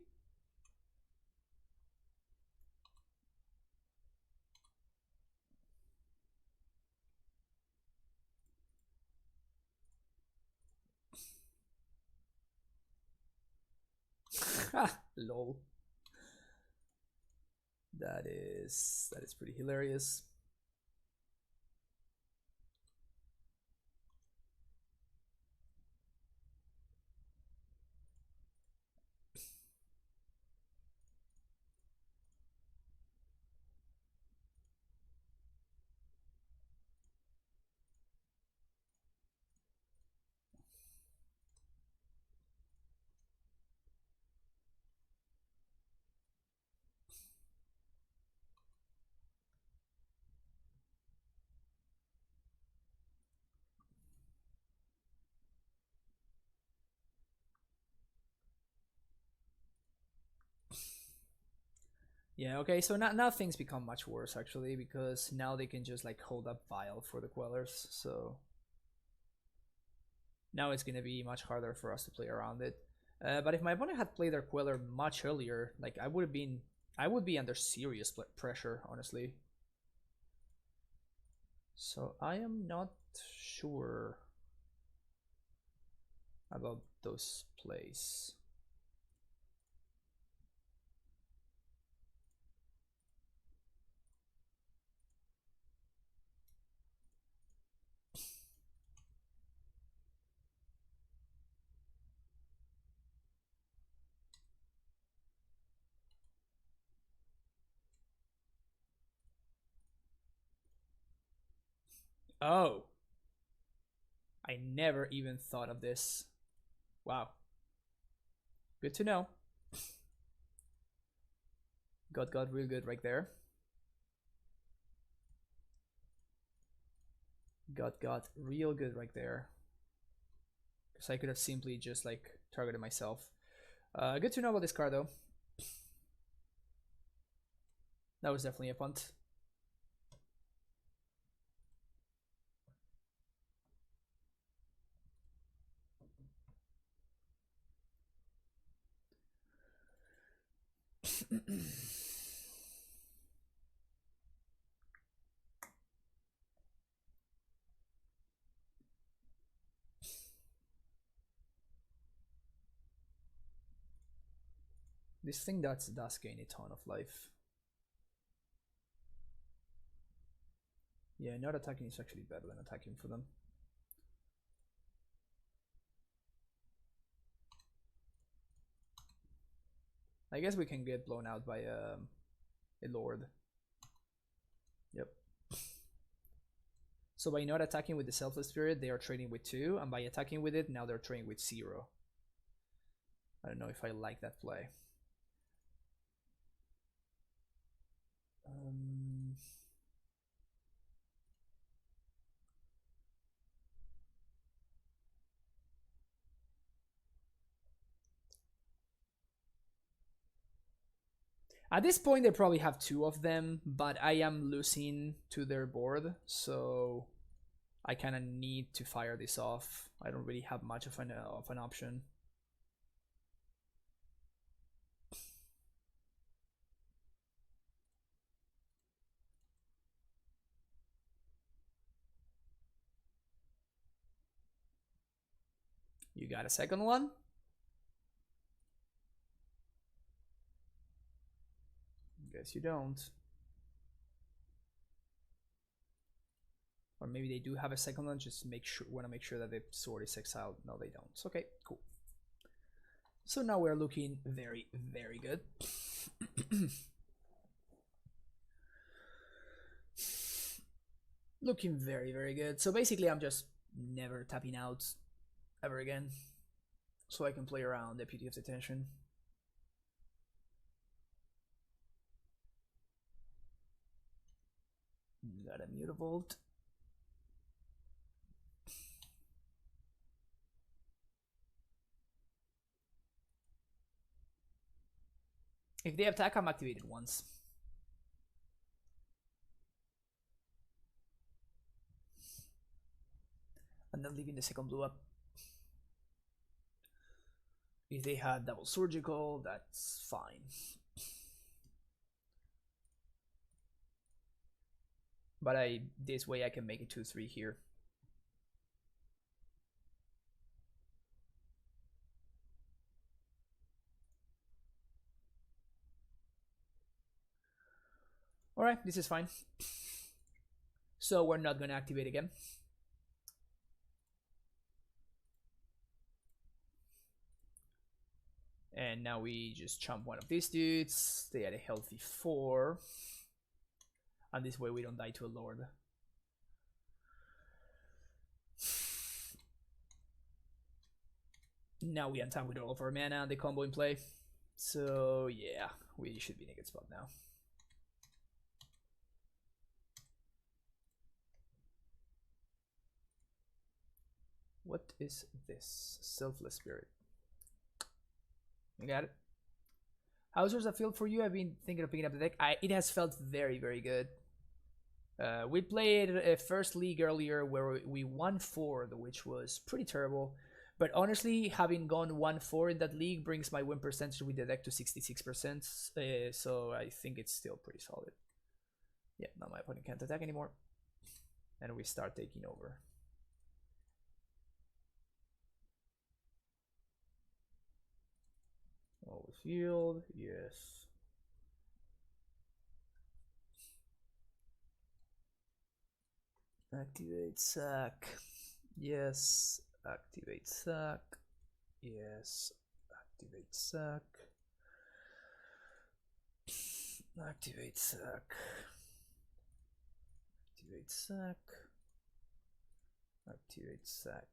Ha! Lol. That is pretty hilarious. Yeah, okay, so now things become much worse actually, because now they can just like hold up Vile for the Quellers, so now it's gonna be much harder for us to play around it. But if my opponent had played their Queller much earlier, like I would be under serious pressure, honestly. So I am not sure about those plays. Oh, I never even thought of this. Wow, good to know. Got real good right there. Got real good right there. Because I could have simply just like targeted myself. Good to know about this card though. That was definitely a punt. This thing does gain a ton of life. Yeah, not attacking is actually better than attacking for them. I guess we can get blown out by a Lord. Yep. So by not attacking with the Selfless Spirit, they are trading with 2, and by attacking with it, now they're trading with 0. I don't know if I like that play. At this point, they probably have 2 of them, but I am losing to their board, so I kind of need to fire this off. I don't really have much of an option. You got a second one? Guess you don't. Or maybe they do have a second one, just want to make sure that the sword is exiled. No, they don't. It's okay, cool. So now we're looking very, very good. Looking very, very good. So basically I'm just never tapping out ever again. So I can play around Deputy of Detention. Got a Mutavault. If they attack, I'm activated once. And then leaving the second blue up. If they had double surgical, that's fine. But this way I can make it 2-3 here. Alright, this is fine. So we're not gonna activate again. And now we just chump one of these dudes, stay at a healthy 4. And this way we don't die to a lord. Now we untap with all of our mana and the combo in play. So yeah, we should be in a good spot now. What is this? Selfless Spirit. You got it. How's Urza feel for you? I've been thinking of picking up the deck. It has felt very, very good. We played a first league earlier where we won 4, which was pretty terrible. But honestly, having gone 1-4 in that league brings my win percentage with the deck to 66%. So I think it's still pretty solid. Yeah, now my opponent can't attack anymore. And we start taking over. All field, yes. Activate sack. Yes. Activate sack. Yes. Activate sack. Activate sack. Activate sack. Activate sack.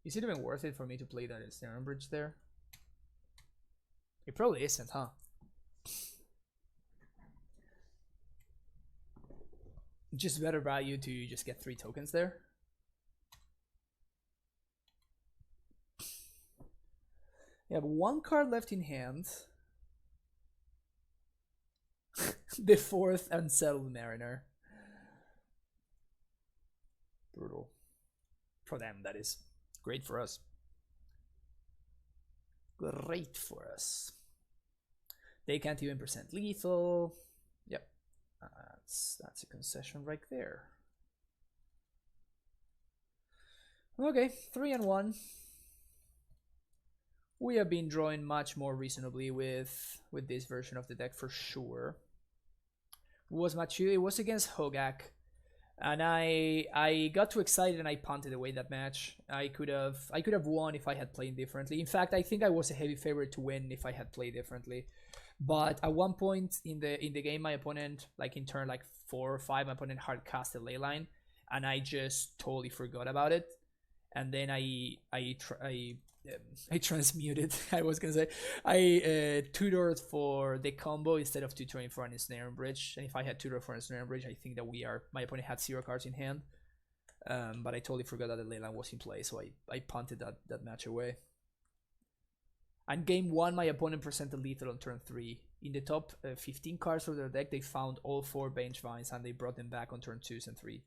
Is it even worth it for me to play that Snare Bridge there? It probably isn't, huh? Just better value to just get 3 tokens there. You have 1 card left in hand. The 4th Unsettled Mariner. Brutal. For them, that is. Great for us. Great for us. They can't even percent lethal. Yep. That's a concession right there. Okay, 3-1. We have been drawing much more reasonably with this version of the deck for sure. It was against Hogaak. And I got too excited and I punted away that match. I could have won if I had played differently. In fact, I think I was a heavy favorite to win if I had played differently. But at one point in the game, my opponent, like in turn like 4 or 5, my opponent hard cast a leyline, and I just totally forgot about it. And then I transmuted. I was gonna say I tutored for the combo instead of tutoring for an Ensnare Bridge. And if I had tutored for an Ensnare Bridge, I think that my opponent had 0 cards in hand. But I totally forgot that the leyline was in play, so I punted that match away. And game 1, my opponent presented lethal on turn 3. In the top 15 cards of their deck, they found all 4 Bench Vines and they brought them back on turn 2 and 3.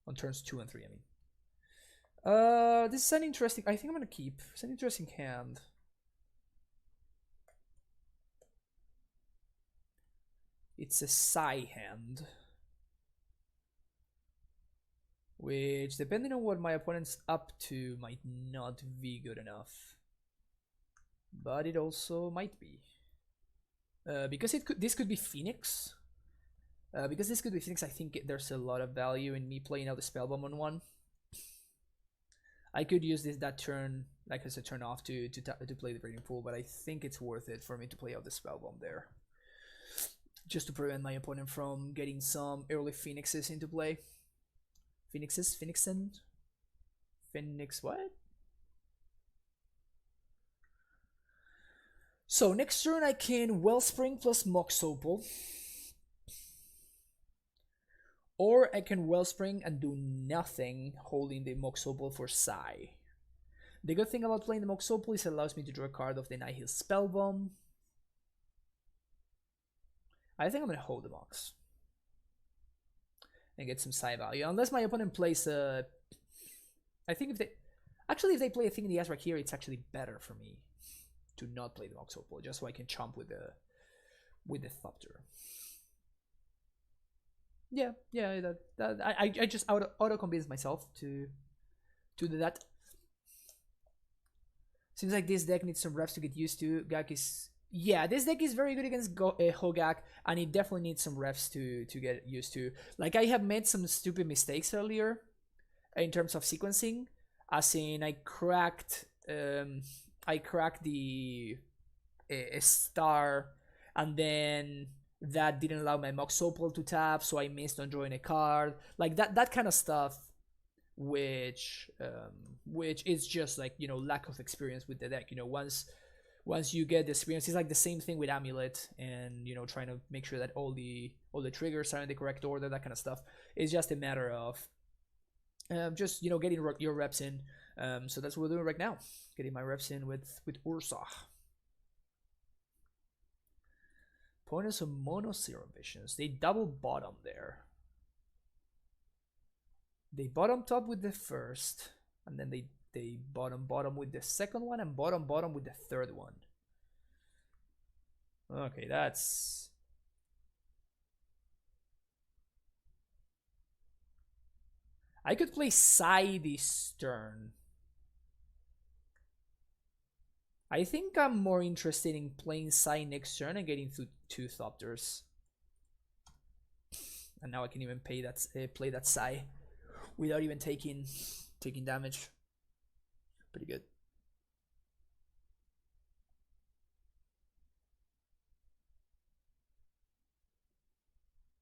On turns 2 and 3, I mean. This is an interesting. I think I'm gonna keep. It's an interesting hand. It's a Psy hand, which, depending on what my opponent's up to, might not be good enough. But it also might be, because this could be Phoenix. Because this could be Phoenix, I think there's a lot of value in me playing out the Spellbomb on 1. I could use that turn, like as a turn off to play the Breeding Pool, but I think it's worth it for me to play out the Spellbomb there, just to prevent my opponent from getting some early Phoenixes into play. Phoenix what? So next turn I can Wellspring plus Mox Opal. Or I can Wellspring and do nothing, holding the Mox Opal for Psy. The good thing about playing the Mox Opal is it allows me to draw a card of the Nihil Spellbomb. I think I'm going to hold the Mox. And get some Psy value. Unless my opponent plays a... I think if they... Actually, if they play a Thing in the Azrak here, it's actually better for me to not play the Mox Opal, just so I can chomp with the Thopter. Yeah, I just auto convinced myself to to do that. Seems like this deck needs some reps to get used to. Gak is... Yeah, this deck is very good against Hogaak, and it definitely needs some reps to get used to. Like, I have made some stupid mistakes earlier in terms of sequencing. As in, I cracked the star, and then that didn't allow my Mox Opal to tap, so I missed on drawing a card. Like that kind of stuff, which is just like, you know, lack of experience with the deck. You know, once you get the experience, it's like the same thing with Amulet, and, you know, trying to make sure that all the triggers are in the correct order, that kind of stuff. It's just a matter of just, you know, getting your reps in. So that's what we're doing right now, getting my reps in with Urza. Pointers of Mono Serum Visions. They double bottom there. They bottom top with the first, and then they bottom with the second one, and bottom with the third one. Okay, that's... I could play Sai this turn. I think I'm more interested in playing Sai next turn and getting through 2 Thopters. And now I can even play that Sai without even taking damage. Pretty good.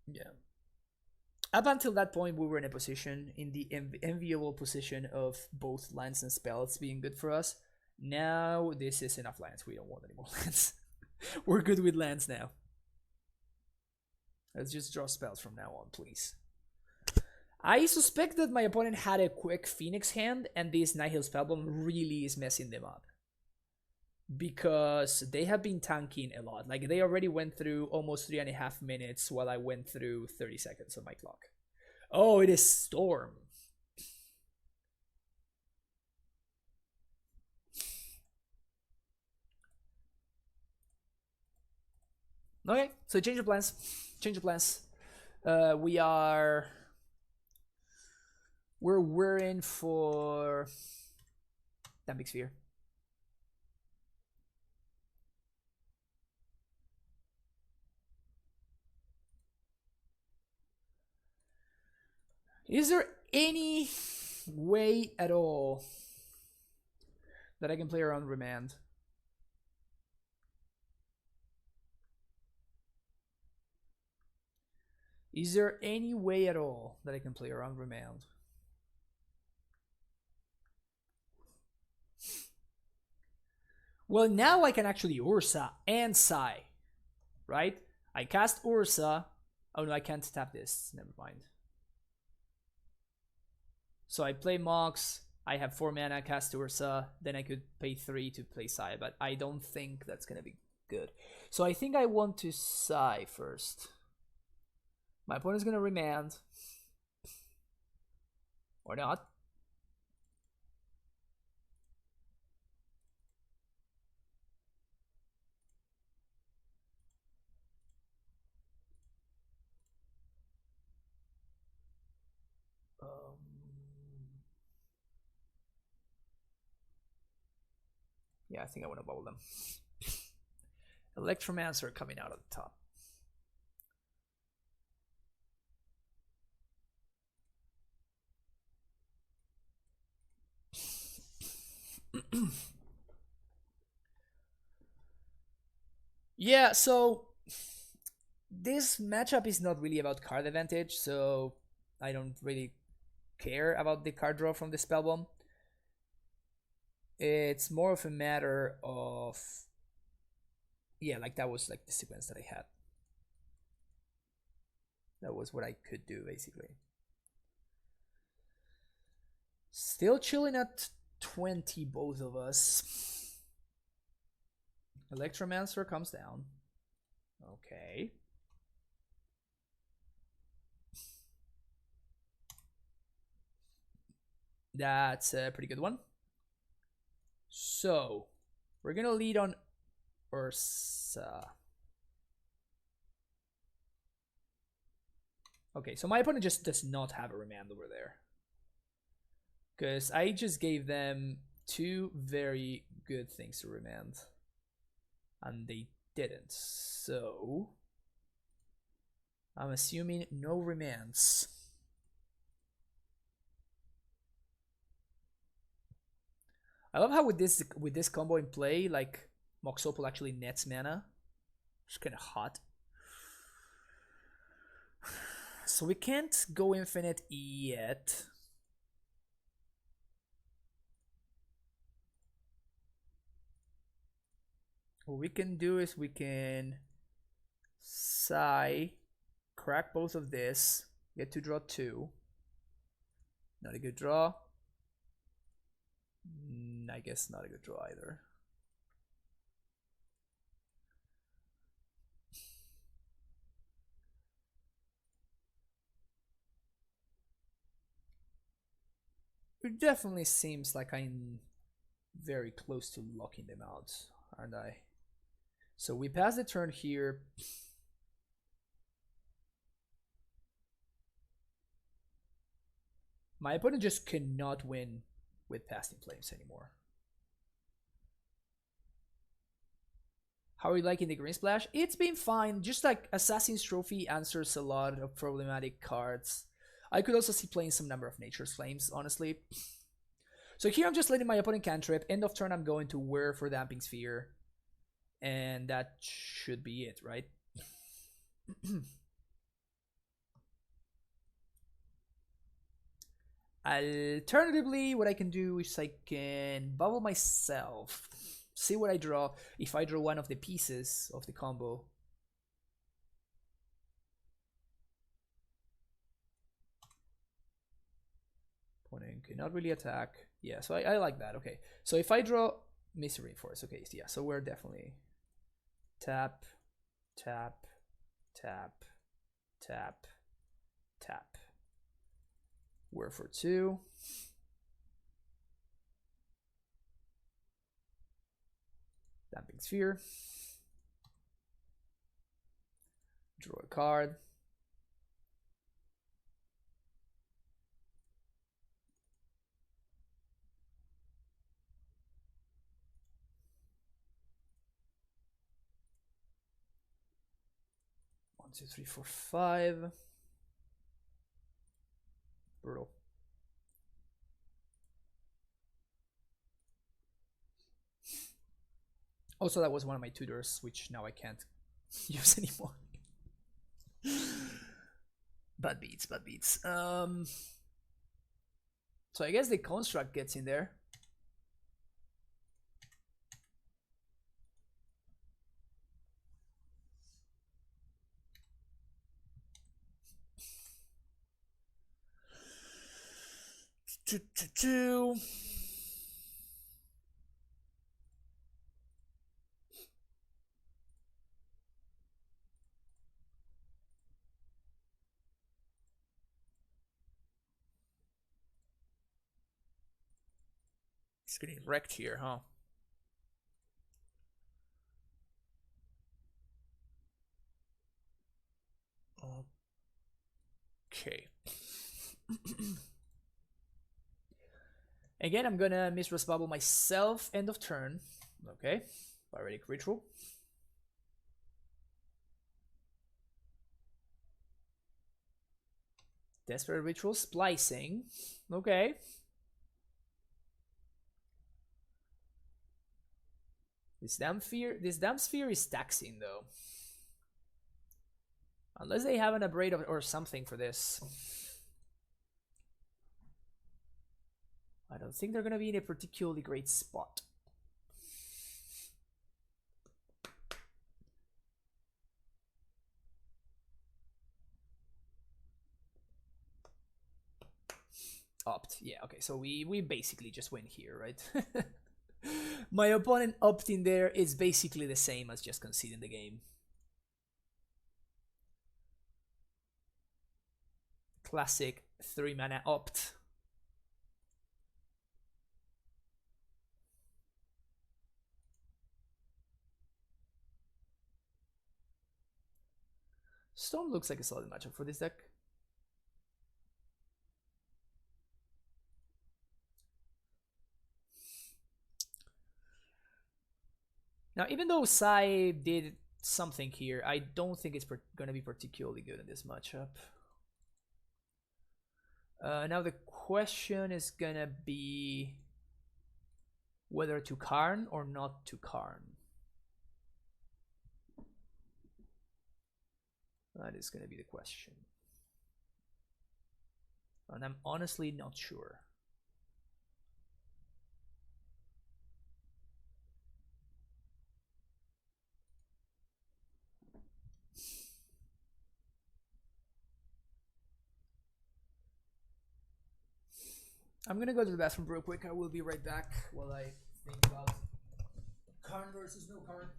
Yeah. Up until that point, we were in a position, in the enviable position of both lands and spells being good for us. Now this is enough lands. We don't want any more lands. We're good with lands now. Let's just draw spells from now on, please. I suspect that my opponent had a quick Phoenix hand, and this Nihil Spellbomb really is messing them up. Because they have been tanking a lot. Like, they already went through almost 3.5 minutes while I went through 30 seconds on my clock. Oh, it is Storm. Okay, so change of plans. Change of plans. We're in for that big sphere. Is there any way at all that I can play around Remand? Is there any way at all that I can play around Remand? Well, now I can actually Urza and Sai, right? I cast Urza. Oh no, I can't tap this. Never mind. So I play Mox. I have 4 mana, cast Urza. Then I could pay 3 to play Sai, but I don't think that's gonna be good. So I think I want to Sai first. My opponent's gonna Remand. Or not. Yeah, I think I want to bubble them. Electromancer coming out of the top. Yeah, so this matchup is not really about card advantage, so I don't really care about the card draw from the Spellbomb. It's more of a matter of, yeah, like that was like the sequence that I had. That was what I could do, basically. Still chilling at 20, both of us. Electromancer comes down. Okay. That's a pretty good one. So, we're gonna lead on Urza. Okay, so my opponent just does not have a Remand over there. Because I just gave them two very good things to remand. And they didn't. So I'm assuming no remands. I love how with this combo in play, like Mox Opal actually nets mana. It's kind of hot. So we can't go infinite yet. What we can do is we can crack both of this, get to draw 2. Not a good draw. I guess not a good draw either. It definitely seems like I'm very close to locking them out, aren't I? So we pass the turn here. My opponent just cannot win with Passing Flames anymore. How are you liking the Green Splash? It's been fine. Just like Assassin's Trophy answers a lot of problematic cards. I could also see playing some number of Nature's Flames, honestly. So here I'm just letting my opponent cantrip. End of turn I'm going to Whir for Damping Sphere. And that should be it, right? Alternatively, what I can do is I can bubble myself. See what I draw. If I draw one of the pieces of the combo. Opponent cannot really attack. Yeah, so I like that. Okay, so if I draw Mystery Force, okay, yeah, so we're definitely tap, tap, tap, tap, tap. We're for 2. Damping Sphere. Draw a card. One, two, three, four, 5. Brutal. Also, that was one of my tutors, which now I can't use anymore. Bad beats, bad beats. So I guess the construct gets in there. Two. It's getting wrecked here, huh? Okay. Again, I'm gonna Mistress Bubble myself, end of turn. Okay. Pyretic Ritual. Desperate Ritual, Splicing. Okay. This damn sphere is taxing though. Unless they have an Abrade or something for this. I don't think they're gonna be in a particularly great spot. Opt. Yeah, okay, so we basically just win here, right? My opponent opting there is basically the same as just conceding the game. Classic 3-mana opt. Storm looks like a solid matchup for this deck. Now, even though Sai did something here, I don't think it's going to be particularly good in this matchup. Now the question is going to be whether to Karn or not to Karn. That is going to be the question. And I'm honestly not sure. I'm gonna go to the bathroom real quick. I will be right back while I think about Karn versus no Karn.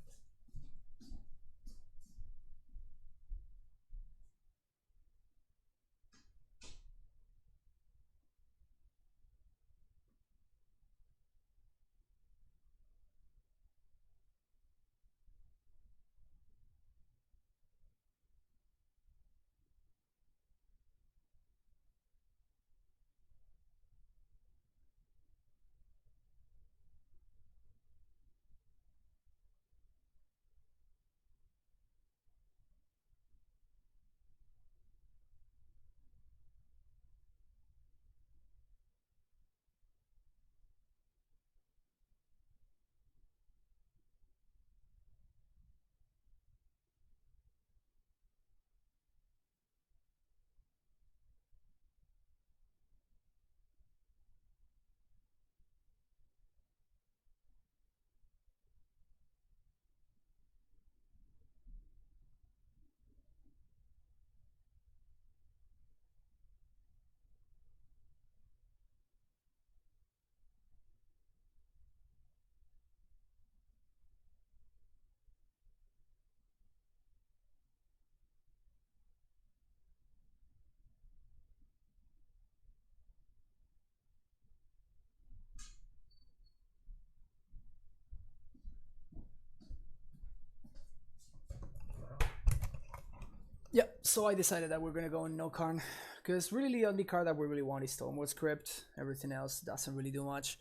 Yeah, so I decided that we're gonna go in no Karn, because really the only card that we really want is Stormwood Script. Everything else doesn't really do much.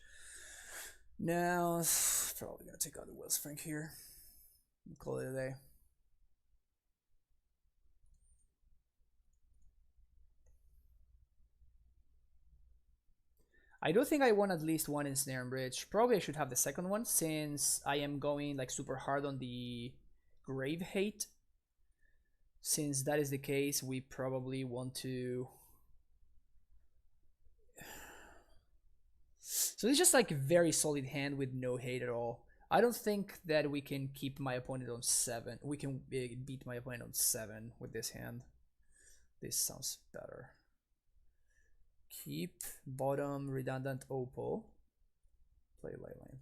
Now, probably gonna take out the Willspring here. Call it a day. I do think I want at least one Ensnare and Bridge. Probably I should have the second one, since I am going like super hard on the Grave Hate. Since that is the case, we probably want to... So it's just like a very solid hand with no hate at all. I don't think that we can keep my opponent on 7. We can beat my opponent on 7 with this hand. This sounds better. Keep bottom redundant Opal. Play Leyline.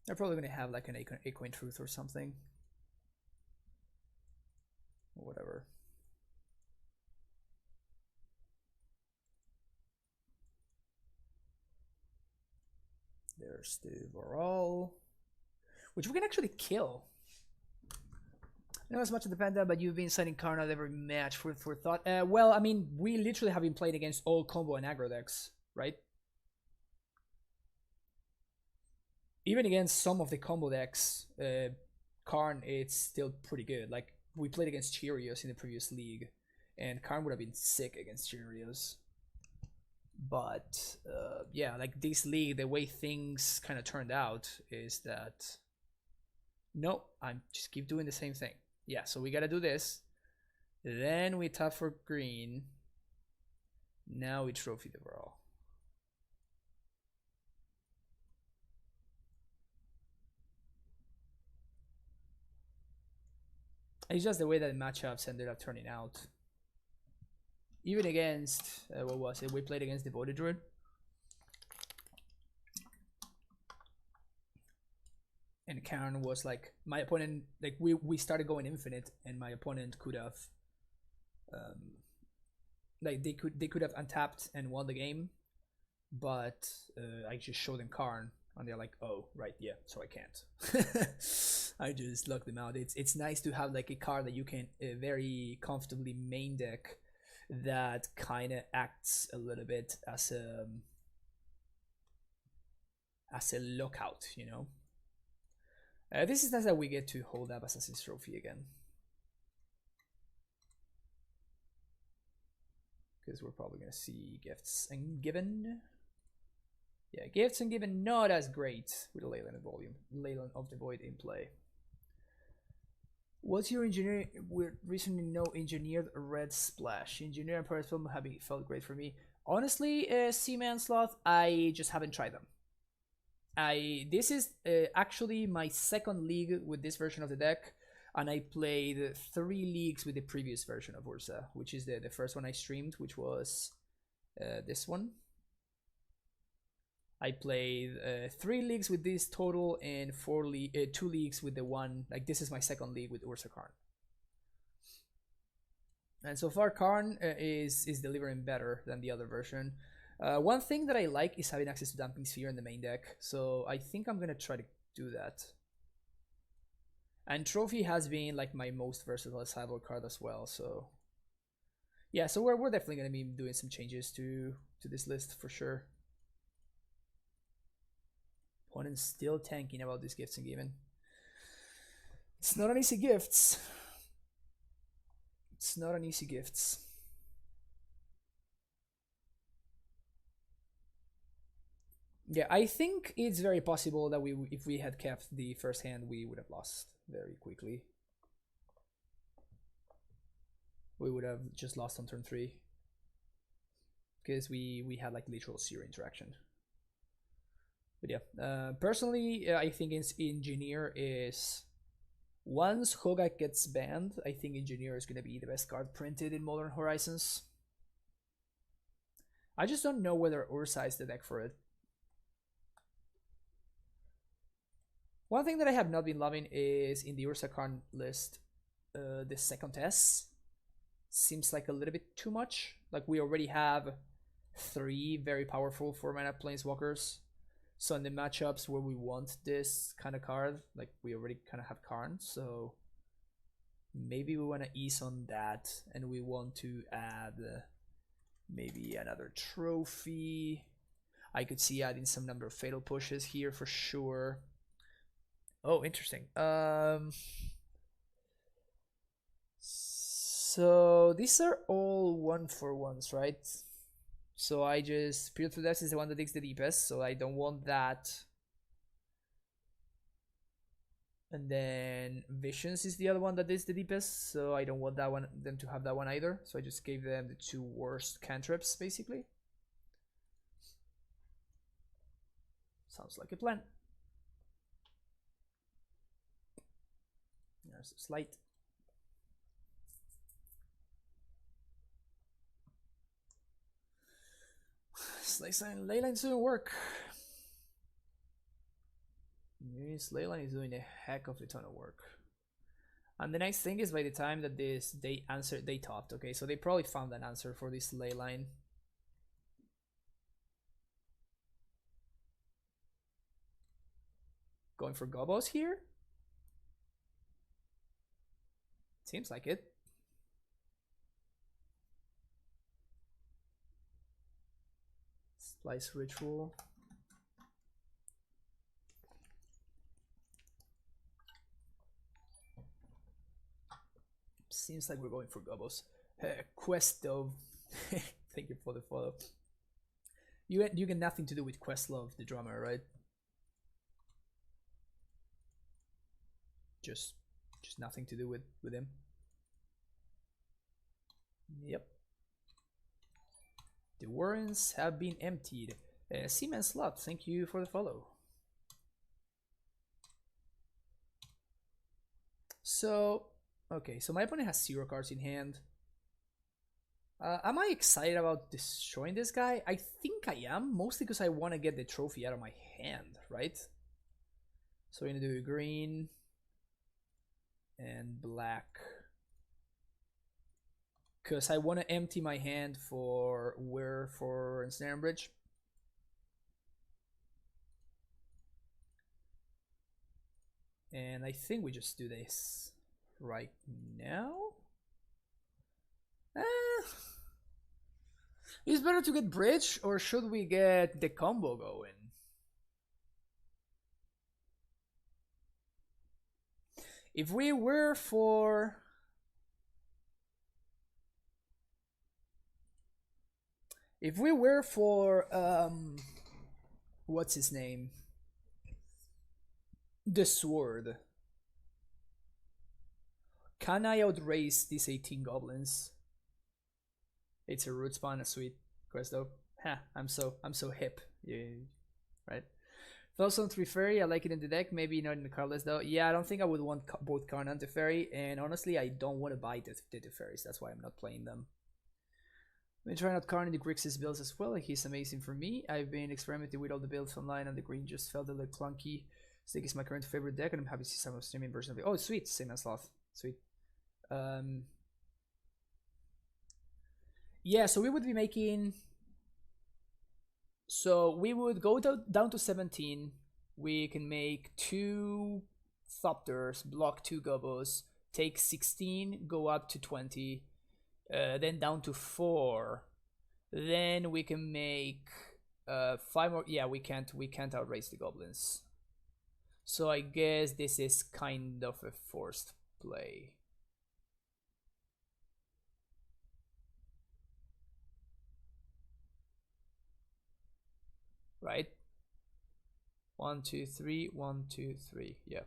They're probably going to have like an Acorn Truth or something. Or whatever. There's the overall, which we can actually kill. I know it's much dependent, but you've been citing Karn at every match for thought. Well, I mean, we literally have been playing against all combo and aggro decks, right? Even against some of the combo decks, Karn, it's still pretty good. Like, we played against Cheerios in the previous league, and Karn would have been sick against Cheerios. But, yeah, like this league, the way things kind of turned out is that, no, I'm just keep doing the same thing. Yeah, so we gotta do this. Then we tap for green. Now we trophy the overall. It's just the way that the matchups ended up turning out. Even against, what was it? We played against Devoted Druid. And Karn was like, my opponent, like we started going infinite, and my opponent could have, like they could have untapped and won the game, but I just showed them Karn, and they're like, oh right, yeah, so I can't. I just locked them out. It's nice to have like a card that you can very comfortably main deck that kind of acts a little bit as a lookout, you know. This is nice that we get to hold up Assassin's Trophy again, because we're probably gonna see Gifts and Given. Yeah, Gifts and Given not as great with a Leyland of the Void in play. What's your engineer? We recently know engineered red splash. Engineer and Paris film have felt great for me. Honestly, Seaman Sloth, I just haven't tried them. This is actually my second league with this version of the deck, and I played 3 leagues with the previous version of Urza, which is the first one I streamed, which was this one. I played 3 leagues with this total and 2 leagues with the one. Like, this is my second league with Urza Karn. And so far, Karn is delivering better than the other version. One thing that I like is having access to Damping Sphere in the main deck, so I think I'm gonna try to do that. And Trophy has been like my most versatile sideboard card as well, so yeah, so we're definitely gonna be doing some changes to this list for sure. Opponent's still tanking about these Gifts and Given. It's not an easy gifts. It's not an easy gifts. Yeah, I think it's very possible that if we had kept the first hand, we would have lost very quickly. We would have just lost on turn 3. Because we had like literal 0 interaction. But yeah, personally, I think Engineer is... Once Hogaak gets banned, I think Engineer is going to be the best card printed in Modern Horizons. I just don't know whether Urza is the deck for it. One thing that I have not been loving is in the Urza Karn list, the second S seems like a little bit too much. Like, we already have 3 very powerful 4-mana Planeswalkers. So in the matchups where we want this kind of card, like, we already kind of have Karn, so maybe we want to ease on that, and we want to add maybe another trophy. I could see adding some number of Fatal Pushes here for sure. Oh, interesting. So these are all 1-for-1s, right? So I just... Spirit of Death is the one that digs the deepest, so I don't want that. And then Visions is the other one that digs the deepest, so I don't want that one, them to have that one either. So I just gave them the 2 worst cantrips, basically. Sounds like a plan. There's a slight. Leyline doesn't work. Yes, Leyline is doing a heck of a ton of work. And the next thing is, by the time that they talked, okay, so they probably found an answer for this Leyline. Going for Gobos here? Seems like it. Splice Ritual. Seems like we're going for Gobos. Questlove. Thank you for the follow. You get nothing to do with Questlove, the drummer, right? Just nothing to do with him. Yep. The warrants have been emptied. Seaman Slot, thank you for the follow. So, okay, so my opponent has 0 cards in hand. Am I excited about destroying this guy? I think I am, mostly because I want to get the trophy out of my hand, right? So we're going to do green and black. Because I want to empty my hand for Ensnare and Bridge. And I think we just do this right now. Is better to get bridge or should we get the combo going? If we were for what's his name? The sword. Can I outrace these 18 goblins? It's a root spawn, a sweet quest though. Ha, I'm so hip. Yeah, right. Also on 3 fairy, I like it in the deck, maybe not in the card list though. Yeah, I don't think I would want both Karn and Teferi, and honestly, I don't want to buy the Teferis, that's why I'm not playing them. I've been trying out Karn in the Grixis builds as well, like he's amazing for me. I've been experimenting with all the builds online, and the green just felt a little clunky. Stick is my current favorite deck, and I'm happy to see some streaming version of it. Oh, sweet, same as Sloth. Sweet. Yeah, so we would be making... So we would go down to 17. We can make 2 Thopters, block 2 Gobos, take 16, go up to 20, then down to 4. Then we can make 5 more. Yeah, we can't outrace the goblins. So I guess this is kind of a forced play. Right? 1, 2, 3, 1, 2, 3. Yeah.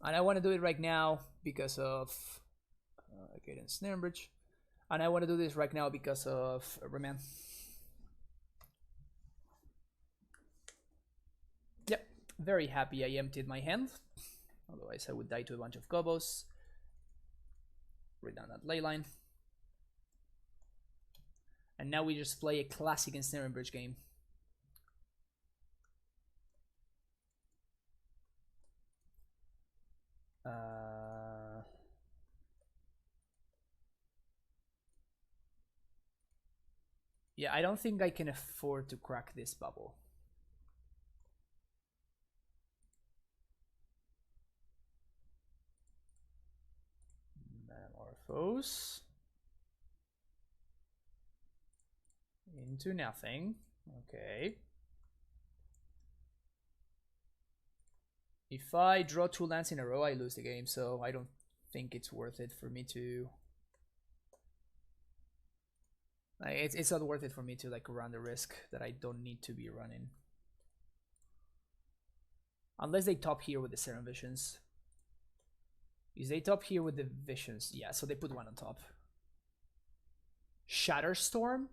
And I want to do it right now because of again Snare Bridge. And I want to do this right now because of Remand. Yep, very happy I emptied my hand. Otherwise I would die to a bunch of gobos. Redundant leyline. And now we just play a classic Ensnare Bridge game. Yeah, I don't think I can afford to crack this bubble. Metamorphose into nothing. Okay. If I draw 2 lands in a row, I lose the game, so I don't think it's worth it for me to... It's not worth it for me to like run the risk that I don't need to be running. Unless they top here with the Serum Visions. Is they top here with the Visions? Yeah, so they put 1 on top. Shatterstorm?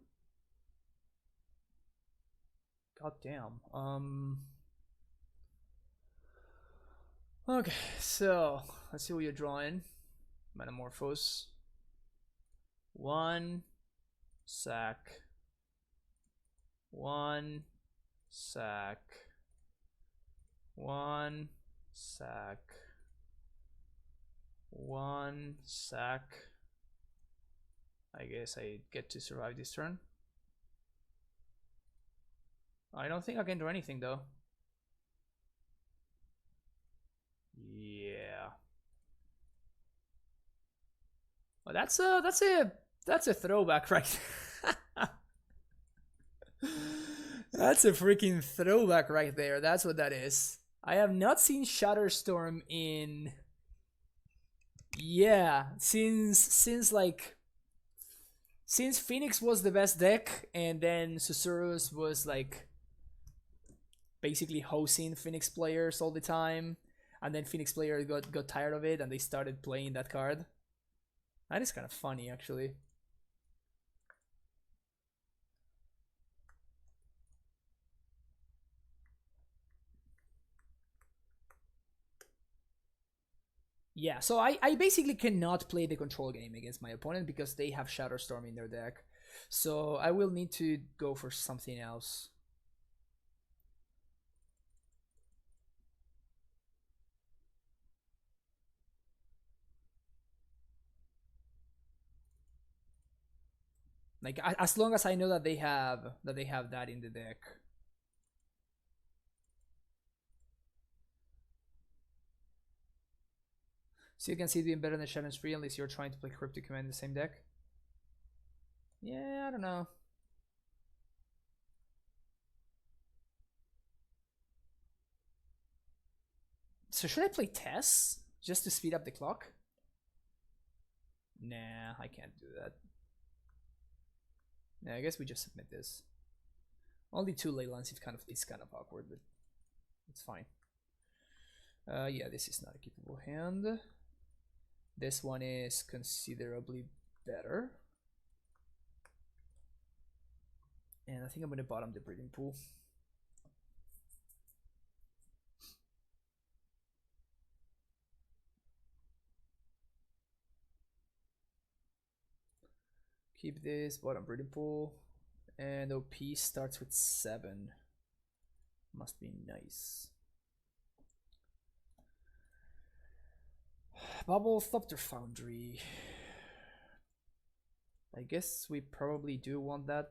God damn. Okay, so let's see what you're drawing. Metamorphose. 1 sack. 1 sack. 1 sack. 1 sack. I guess I get to survive this turn. I don't think I can do anything though. Yeah. Well, that's a throwback, right? That's a freaking throwback right there. That's what that is. I have not seen Shatterstorm in... Yeah, since Phoenix was the best deck, and then Susurrus was like basically hosting Phoenix players all the time, and then Phoenix players got tired of it and they started playing that card. That is kind of funny, actually. Yeah, so I basically cannot play the control game against my opponent because they have Shatterstorm in their deck. So I will need to go for something else. Like as long as I know that they have that in the deck. So you can see it being better than Shadow's Free unless you're trying to play Cryptic Command in the same deck. Yeah, I don't know. So should I play Tess just to speed up the clock? Nah, I can't do that. Nah, I guess we just submit this. Only 2 Leylands is kind of awkward, but it's fine. Yeah, this is not a keepable hand. This one is considerably better. And I think I'm gonna bottom the breeding pool. Keep this, bottom breeding pool. And OP starts with 7. Must be nice. Bubble Thopter Foundry. I guess we probably do want that.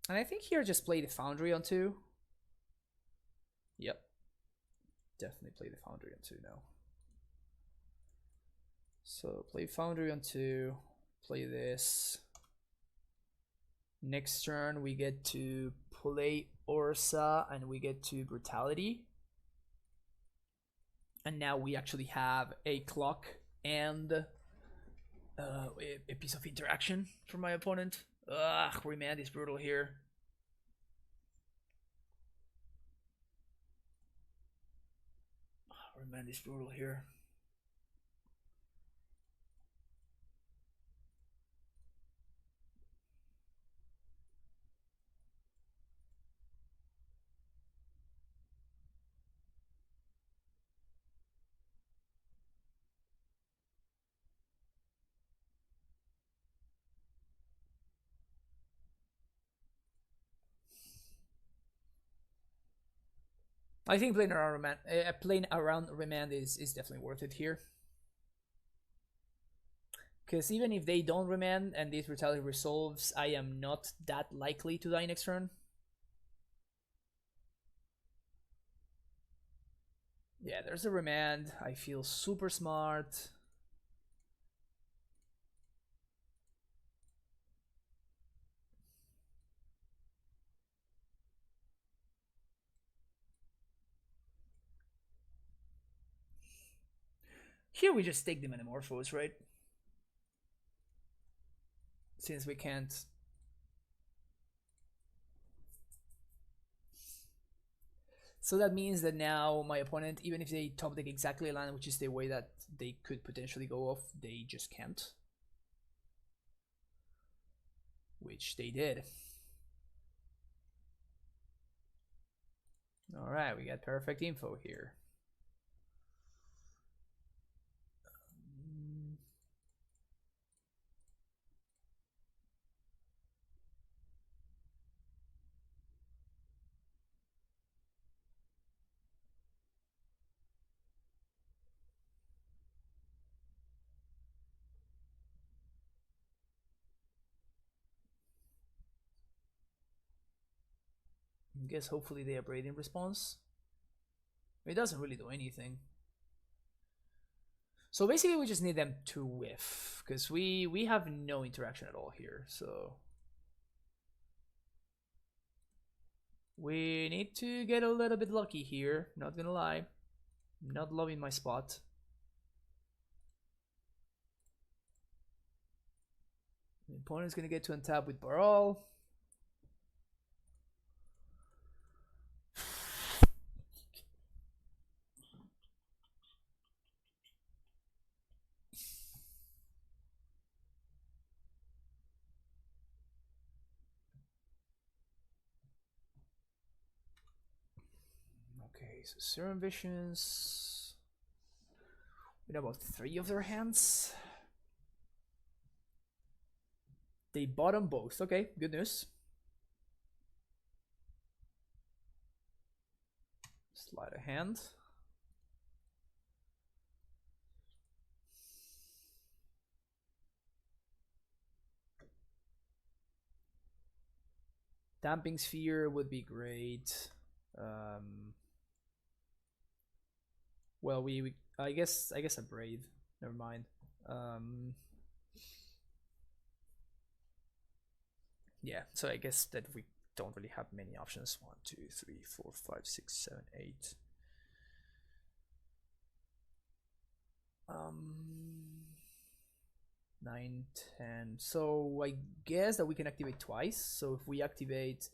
And I think here just play the Foundry on 2. Yep. Definitely play the Foundry on 2 now. So play Foundry on 2. Play this. Next turn we get to play Urza and we get to Brutality. And now we actually have a clock and a piece of interaction from my opponent. Ugh, Remand is brutal here. Remand is brutal here. I think playing around Remand is definitely worth it here. Because even if they don't Remand and this Brutality resolves, I am not that likely to die next turn. Yeah, there's a Remand. I feel super smart. Here we just take the Metamorphose, right? Since we can't. So that means that now my opponent, even if they top deck exactly a land, which is the way that they could potentially go off, they just can't. Which they did. Alright, we got perfect info here. I guess hopefully they upgrade in response. It doesn't really do anything. So basically we just need them to whiff, because we have no interaction at all here, so we need to get a little bit lucky here, not gonna lie. I'm not loving my spot. The opponent's gonna get to untap with Baral. Okay, so Serum Visions. We know about 3 of their hands. They bottom both. Okay, good news. Slide a hand. Damping Sphere would be great. Well, I guess a Brave. Never mind. Yeah, so I guess that we don't really have many options. 1, 2, 3, 4, 5, 6, 7, 8. 9, 10. So I guess that we can activate twice. So if we activate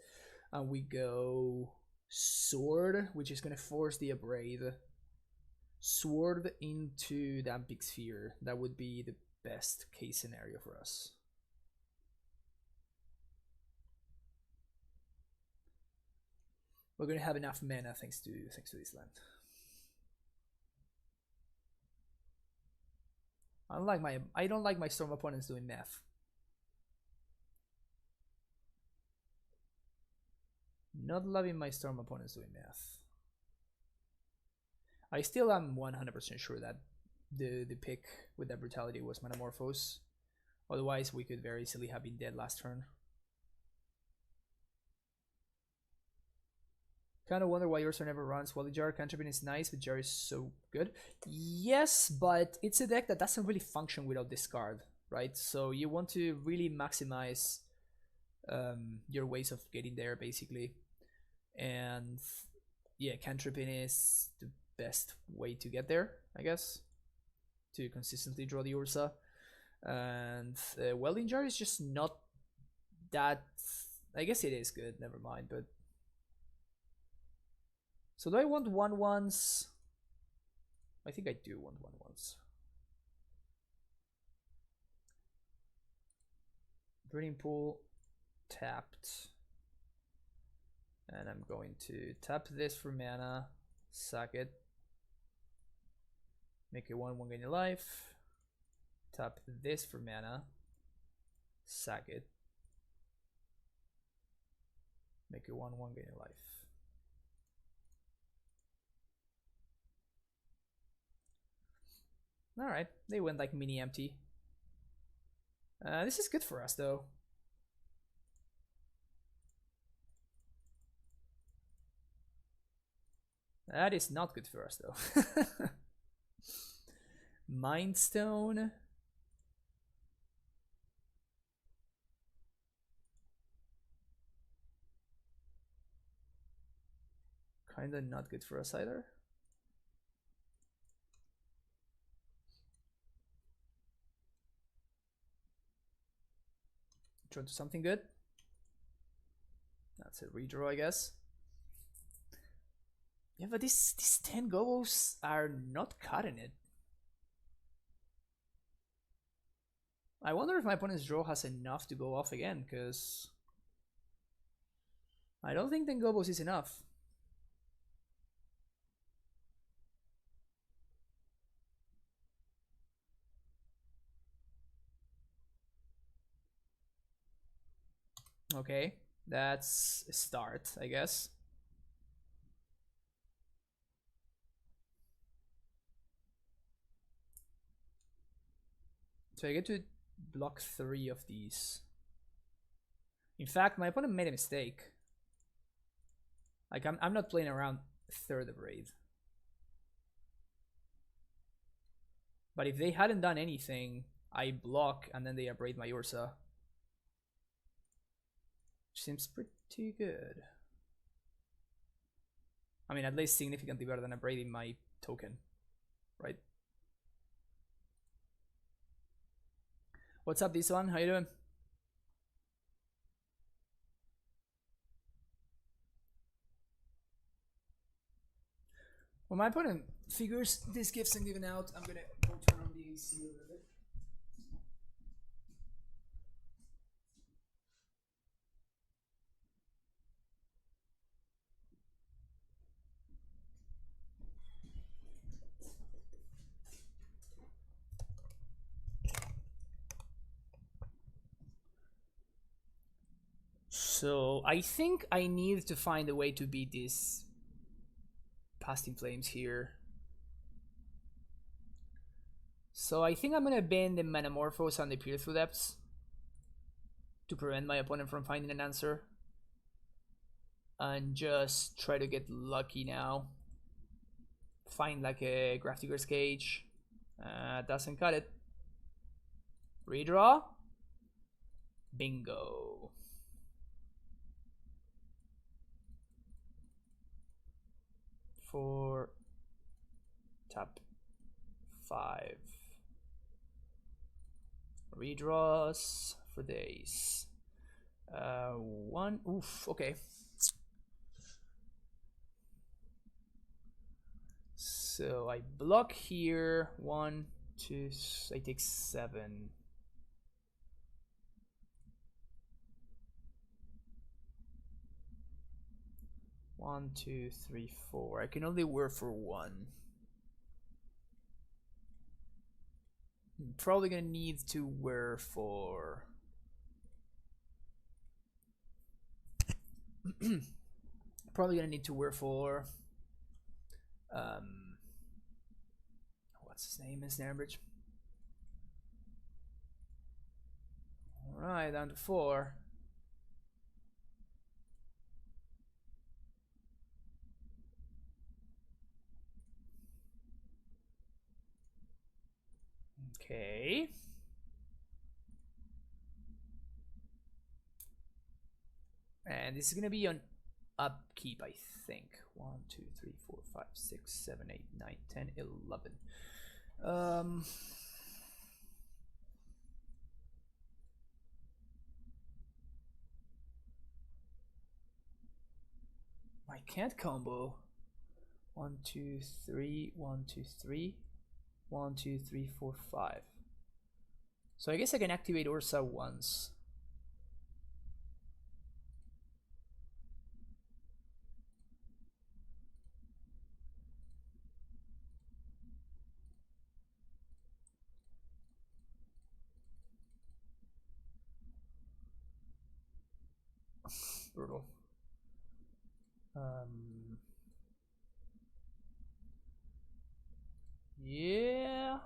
and we go Sword, which is going to force the Abrade, Sword into Damping Sphere, that would be the best case scenario for us. We're going to have enough mana thanks to this land. I don't like my Storm opponents doing math. Not loving my Storm opponents doing math. I still am 100% sure that the pick with that brutality was Metamorphose. Otherwise, we could very easily have been dead last turn. Kind of wonder why Urza never runs. Well, the Jar Cantripin is nice, but Jar is so good. Yes, but it's a deck that doesn't really function without discard, right? So you want to really maximize your ways of getting there, basically. And yeah, Cantripin is the best way to get there, I guess, to consistently draw the Urza. And Welding Jar is just not that. I guess it is good, never mind, but. So do I want 1/1s? I think I do want 1/1s. Breeding Pool tapped. And I'm going to tap this for mana, sack it, make it 1/1 gain your life, tap this for mana, sack it, make it 1/1 gain your life. Alright, they went like mini empty. This is good for us though. That is not good for us though. Mind Stone. Kinda not good for us either. Draw to something good. That's a redraw, I guess. Yeah, but these 10 gobos are not cutting it. I wonder if my opponent's draw has enough to go off again, because I don't think 10 gobos is enough. Okay, that's a start, I guess. So I get to block 3 of these. In fact, my opponent made a mistake. Like, I'm not playing around third of Raid. But if they hadn't done anything, I block and then they abrade my Urza. Which seems pretty good. I mean, at least significantly better than abrading my token, right? What's up, this one? How you doing? When my opponent figures these gifts and giving out, I'm gonna go turn on the AC a little bit. So I think I need to find a way to beat this Past in Flames here. So I think I'm gonna ban the Metamorphose and the Peer Through Depths to prevent my opponent from finding an answer. and just try to get lucky now. Find like a Grafdigger's Cage. Doesn't cut it. Redraw. Bingo. For tap 5. Redraws for days. 1. Oof. Okay. So I block here. 1, 2. I take 7. One, 2, 3, 4. I can only wear for 1. I'm probably gonna need to wear for. Probably gonna need to wear for. What's his name in Snarbridge? All right, down to 4. Okay. And this is gonna be on upkeep, I think. 1, 2, 3, 4, 5, 6, 7, 8, 9, 10, 11. I can't combo. 1, 2, 3, 1, 2, 3, 1, 2, 3, 4, 5. So I guess I can activate Urza once. Brutal. Yeah.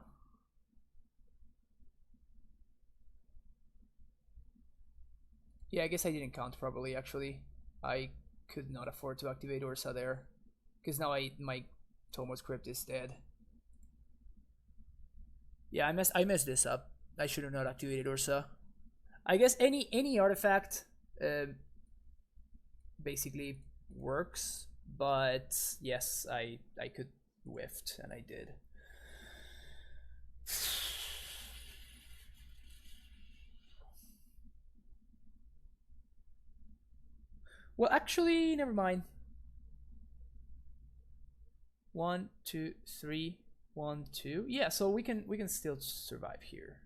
Yeah, I guess I didn't count properly actually. I could not afford to activate Urza there. Because now my Tomos Crypt is dead. Yeah, I messed this up. I should have not activated Urza. I guess any artifact basically works, but yes, I could whiffed and I did. Well, actually, never mind. 1, 2, 3, 1, 2. Yeah, so we can still survive here.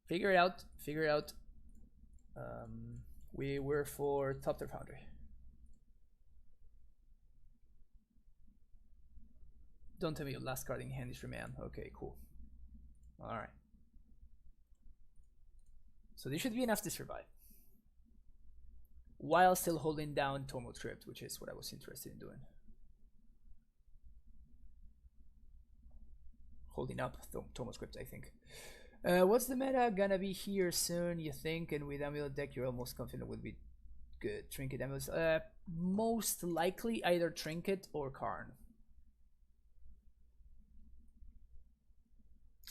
Figure it out. Figure it out. We were for Top Tier Foundry. Don't tell me your last card in hand is Remand. Okay, cool. Alright. So this should be enough to survive. While still holding down Tomos Crypt, which is what I was interested in doing. Holding up Tomos Crypt, I think. What's the meta gonna be here soon, you think? And with Amulet deck, you're almost confident would be good. Trinket Amulets. Most likely either Trinket or Karn.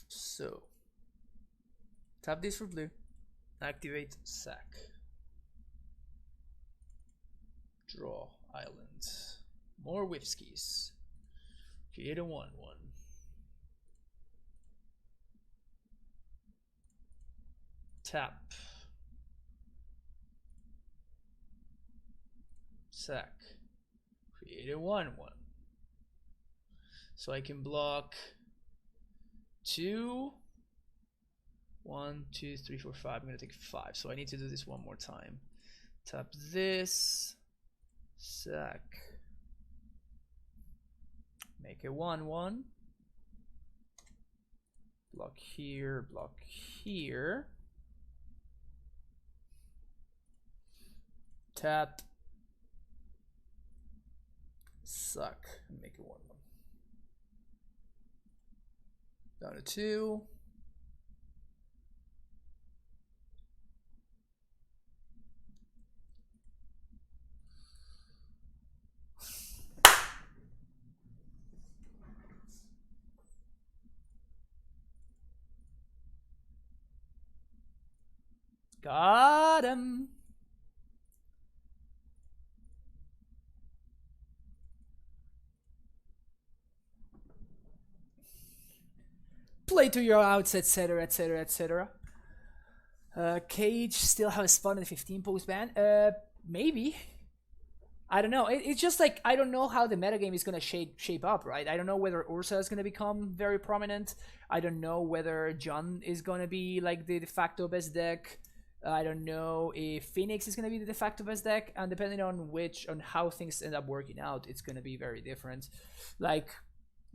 So, tap this for blue. Activate sack. Draw island. More whiskys. Create a 1/1. Tap. Sack. Create a 1/1. So I can block 2. 1, 2, 3, 4, 5. I'm gonna take 5. So I need to do this one more time. Tap this. Sack. Make a 1/1. Block here, block here. Tap. Suck. And make a 1/1. Down to 2. Got him. Play to your outs, etc., etc., etc. Cage still has fun in 15 post ban. Maybe. I don't know. It's just like I don't know how the metagame is gonna shape up, right? I don't know whether Urza is gonna become very prominent. I don't know whether John is gonna be like the de facto best deck. I don't know if Phoenix is gonna be the de facto best deck, and depending on how things end up working out, it's gonna be very different. Like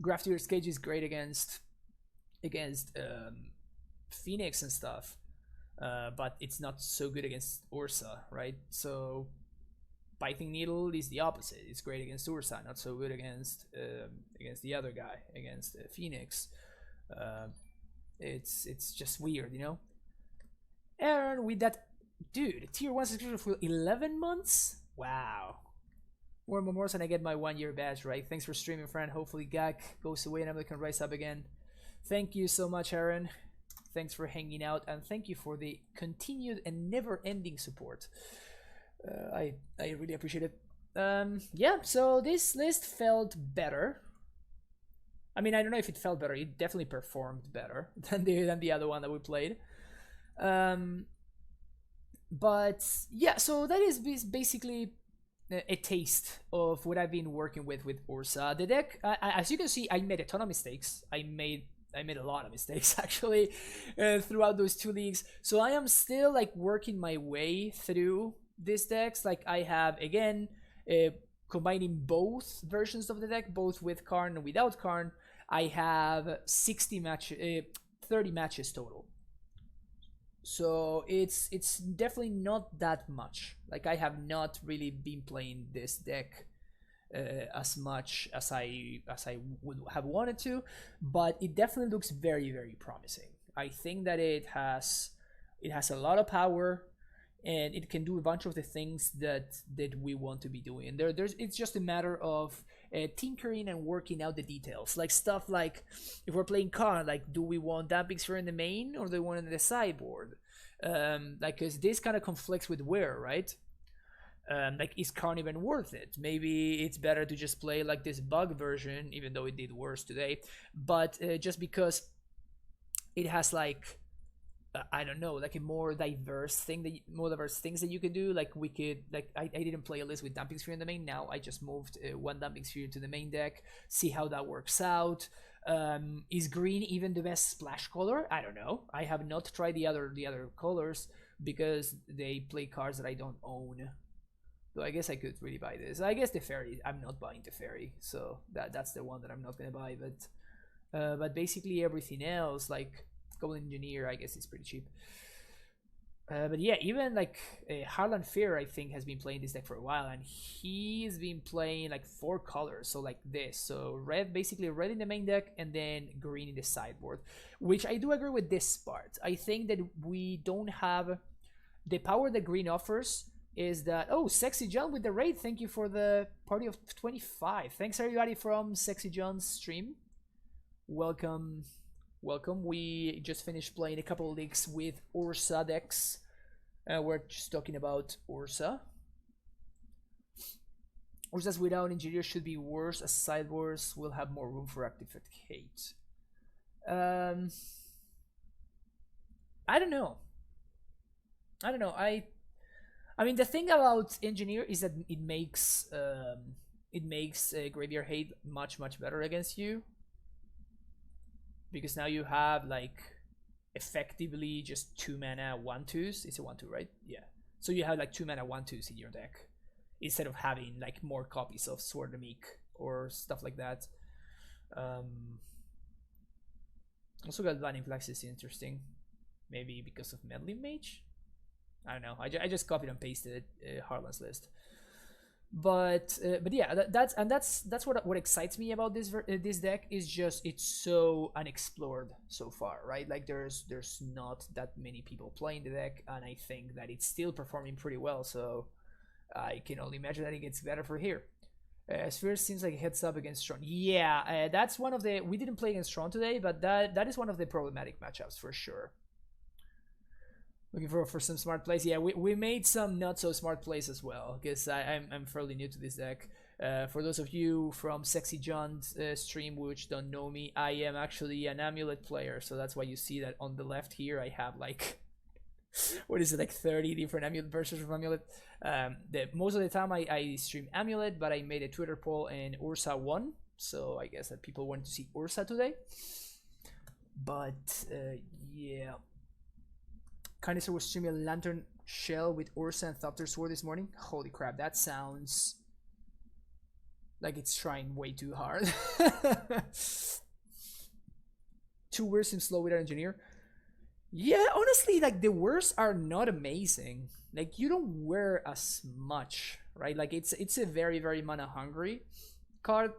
Grafteer's Cage is great against Phoenix and stuff, but it's not so good against Urza, right? So Biting Needle is the opposite. It's great against Urza, not so good against the other guy, against Phoenix. It's just weird, you know. Aaron with that, dude, tier 1 subscription for 11 months. Wow. More Memorials and I get my 1-year badge, right? Thanks for streaming, friend. Hopefully Gak goes away and I can rise up again. Thank you so much, Aaron. Thanks for hanging out, and thank you for the continued and never-ending support. I really appreciate it. Yeah, so this list felt better. I mean, I don't know if it felt better. It definitely performed better than the other one that we played. But yeah, so that is basically a taste of what I've been working with Urza. The deck, as you can see, I made a ton of mistakes. I made a lot of mistakes actually throughout those 2 leagues. So I am still like working my way through these decks. Like I have again combining both versions of the deck, both with Karn and without Karn. I have 30 matches total. So it's definitely not that much. Like I have not really been playing this deck as much as I would have wanted to, but it definitely looks very, very promising. I think that it has a lot of power, and it can do a bunch of the things that we want to be doing. It's just a matter of tinkering and working out the details, like stuff like if we're playing Karn, like do we want Damping Sphere in the main or do we want it in the sideboard? Like, because this kind of conflicts with where, right? Like, is Karn even worth it? Maybe it's better to just play like this bug version, even though it did worse today. But just because it has like I don't know, like a more diverse things that you can do. Like we could, like I didn't play a list with Damping Sphere in the main. Now I just moved 1 Damping Sphere to the main deck. See how that works out. Is green even the best splash color? I don't know. I have not tried the other colors because they play cards that I don't own. So I guess I could really buy this. I guess the fairy, I'm not buying the fairy, so that's the one that I'm not gonna buy. But basically everything else, like Goblin Engineer, I guess it's pretty cheap. But yeah, even like Harlan Fear, I think, has been playing this deck for a while, and he's been playing like 4 colors, so like this. So red, basically red in the main deck, and then green in the sideboard, which I do agree with this part. I think that we don't have the power that green offers. Is that, oh, Sexy John with the raid, thank you for the party of 25. Thanks everybody from Sexy John's stream. Welcome. We just finished playing a couple of leagues with Urza decks. We're just talking about Urza. Urza's without engineer should be worse, as sideboards will have more room for activate. I don't know. I mean, the thing about engineer is that it makes graveyard hate much better against you, because now you have like effectively just 2 mana 1/2s. It's a 1/2, right? Yeah. So you have like 2 mana 1/2s in your deck instead of having like more copies of Sword of Meek or stuff like that. Also got Lightning Flax is interesting, maybe because of Meddling Mage. I don't know. I just copied and pasted Harlan's list, but yeah, that's what excites me about this deck is just it's so unexplored so far, right? Like there's not that many people playing the deck, and I think that it's still performing pretty well. So I can only imagine that it gets better for here. Sphere seems like it heads up against Strong. Yeah, that's one of the, we didn't play against Strong today, but that is one of the problematic matchups for sure. Looking for some smart plays. Yeah, we made some not so smart plays as well, because I'm fairly new to this deck. For those of you from Sexy John's stream which don't know me, I am actually an amulet player, so that's why you see that on the left here I have like what is it, like 30 different amulet versions of amulet. Most of the time I stream amulet, but I made a Twitter poll and Urza won, so I guess that people want to see Urza today. But yeah, Carnicer was streaming Lantern Shell with Urza and Thopter Sword this morning. Holy crap, that sounds like it's trying way too hard. 2 words seem slow without engineer. Yeah, honestly, like the words are not amazing. Like you don't wear as much, right? Like it's a very mana hungry card.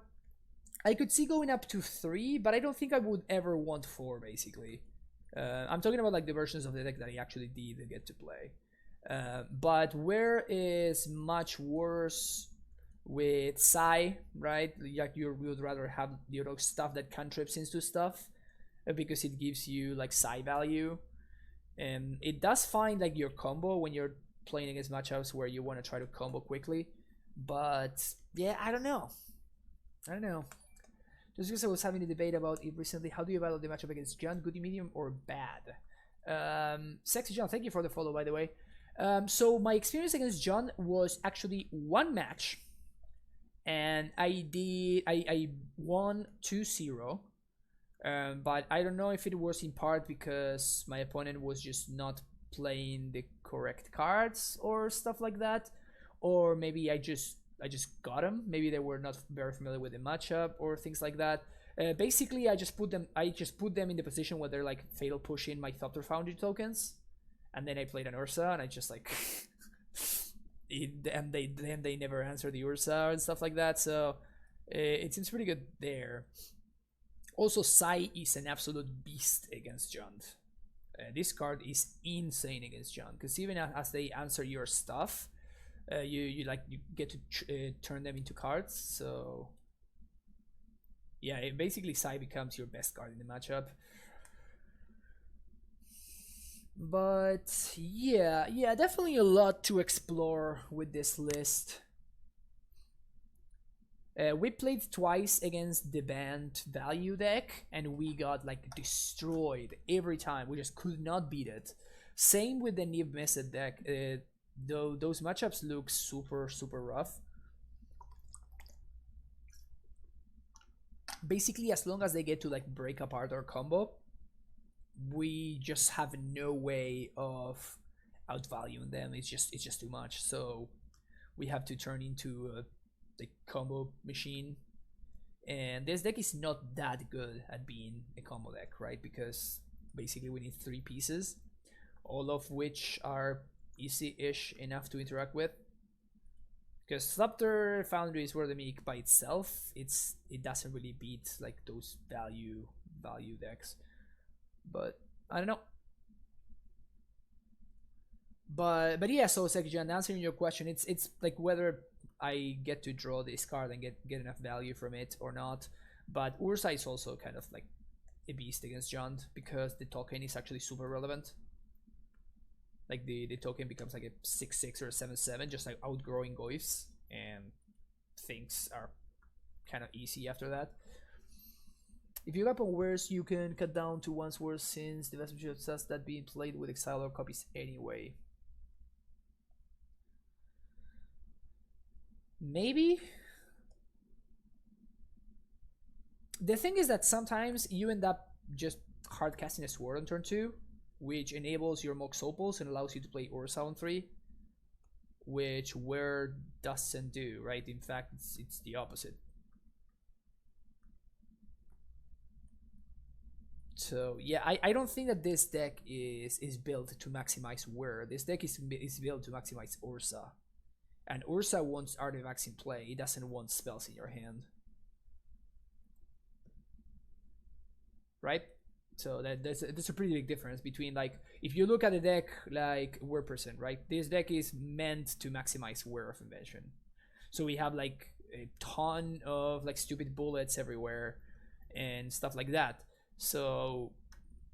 I could see going up to 3, but I don't think I would ever want 4 basically. I'm talking about like the versions of the deck that I actually did get to play. But where is much worse with Psy, right? Like you would rather have the other stuff that cantrips into stuff because it gives you like Psy value. And it does find like your combo when you're playing against matchups where you want to try to combo quickly. But yeah, I don't know. Just because I was having a debate about it recently, how do you battle the matchup against John? Good, medium, or bad? Sexy John, thank you for the follow, by the way. So my experience against John was actually 1 match, and I won 2-0. But I don't know if it was in part because my opponent was just not playing the correct cards or stuff like that, or maybe I just got them. Maybe they were not very familiar with the matchup or things like that. Basically, I just put them in the position where they're like fatal pushing my Thopter Foundry tokens, and then I played an Urza, and I just like and they never answer the Urza and stuff like that. So it seems pretty good there. Also, Psy is an absolute beast against Jund. This card is insane against Jund because even as they answer your stuff, you get to turn them into cards. So yeah, basically Psy becomes your best card in the matchup. But yeah, definitely a lot to explore with this list. We played twice against the banned value deck, and we got like destroyed every time. We just could not beat it. Same with the Nib Mesed deck. Though those matchups look super rough. Basically, as long as they get to like break apart our combo, we just have no way of outvaluing them. It's just too much. So we have to turn into the combo machine. And this deck is not that good at being a combo deck, right? Because basically we need 3 pieces, all of which are easy-ish enough to interact with. Because Thopter Foundry is where the make by itself, it doesn't really beat like those value decks. But I don't know. But yeah, so Sekijan, answering your question, it's like whether I get to draw this card and get enough value from it or not. But Urza is also kind of like a beast against Jund because the token is actually super relevant. Like the token becomes like a 6/6 or a 7/7, just like outgrowing Goyfs, and things are kind of easy after that. If you weapon worse, you can cut down to one's worse since the vast majority of sets that being played with exile or copies anyway. Maybe. The thing is that sometimes you end up just hard casting a sword on turn 2, which enables your Mox Opals and allows you to play Urza on 3, which Where doesn't do, right? In fact, it's the opposite. So yeah, I don't think that this deck is built to maximize Where. This deck is built to maximize Urza. And Urza wants artifacts in play, it doesn't want spells in your hand. Right? So there's a pretty big difference between, like, if you look at a deck like Whir Person, right? This deck is meant to maximize Whir of Invention. So we have like a ton of like stupid bullets everywhere and stuff like that. So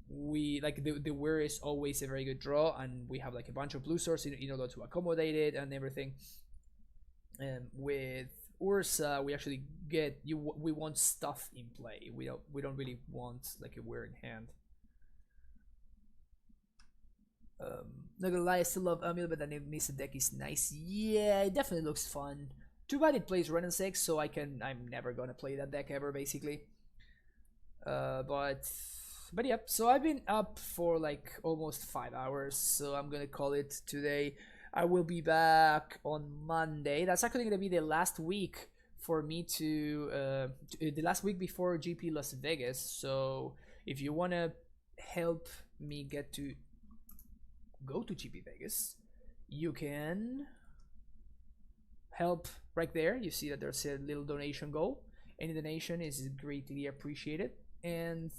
we like the weir is always a very good draw, and we have like a bunch of blue source in order to accommodate it and everything. And with Urza, we actually get we want stuff in play. We don't really want like a weir in hand. Not gonna lie, I still love Amulet, but the Mesa deck is nice. Yeah, it definitely looks fun. Too bad it plays Renaissance 6, so I'm never gonna play that deck ever, basically. But yep, so I've been up for like almost 5 hours, so I'm gonna call it today. I will be back on Monday. That's actually gonna be the last week for me to the last week before GP Las Vegas. So if you wanna help me get to go to GP Vegas, you can help right there. You see that there's a little donation goal. Any donation is greatly appreciated, and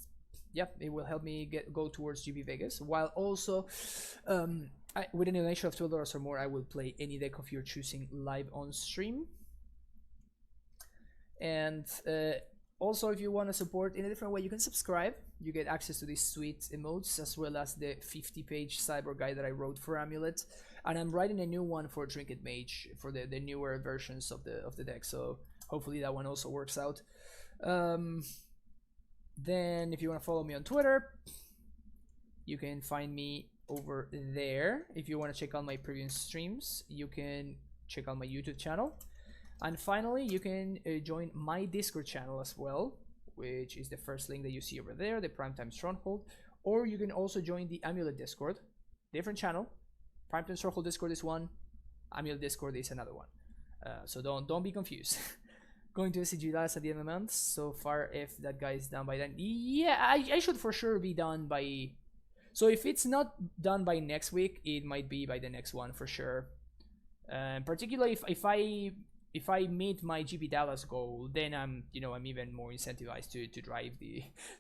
yep, it will help me go towards GP Vegas, while also with a donation of $12 or more, I will play any deck of your choosing live on stream. And also, if you want to support in a different way, you can subscribe. You get access to these sweet emotes, as well as the 50-page cyber guide that I wrote for Amulet. And I'm writing a new one for Trinket Mage for the newer versions of the deck. So hopefully that one also works out. Then if you want to follow me on Twitter, you can find me over there. If you want to check out my previous streams, you can check out my YouTube channel. And finally, you can join my Discord channel as well, which is the first link that you see over there, the Primetime Stronghold. Or you can also join the Amulet Discord, different channel. Primetime Stronghold Discord is one, Amulet Discord is another one. So don't be confused. Going to SCG Dallas at the end of the month. So far, if that guy is done by then, yeah, I should for sure be done by. So if it's not done by next week, it might be by the next one for sure. Particularly if I meet my GP Dallas goal, then I'm even more incentivized to drive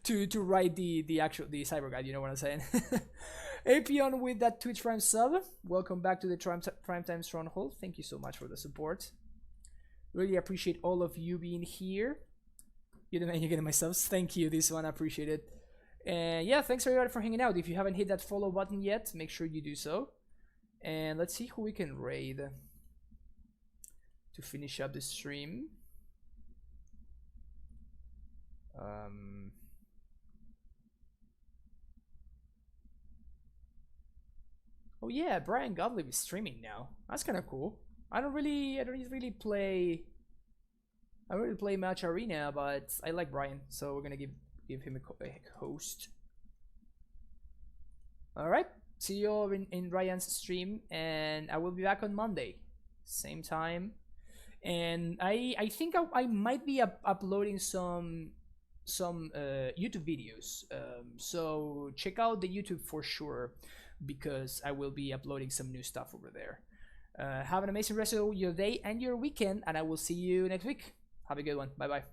to write the cyber guide. You know what I'm saying? Apion with that Twitch Prime sub. Welcome back to the Primetime Stronghold. Thank you so much for the support. Really appreciate all of you being here. You're the man, you're getting my subs. Thank you, this one, I appreciate it. And yeah, thanks everybody for hanging out. If you haven't hit that follow button yet, make sure you do so. And let's see who we can raid to finish up the stream. Oh yeah, Brian Gottlieb is streaming now. That's kind of cool. I don't really play Match Arena, but I like Brian, so we're gonna give him a host. All right, see you all in Brian's stream, and I will be back on Monday, same time. And I think I might be uploading some YouTube videos. So check out the YouTube for sure, because I will be uploading some new stuff over there. Have an amazing rest of your day and your weekend, and I will see you next week. Have a good one. Bye bye.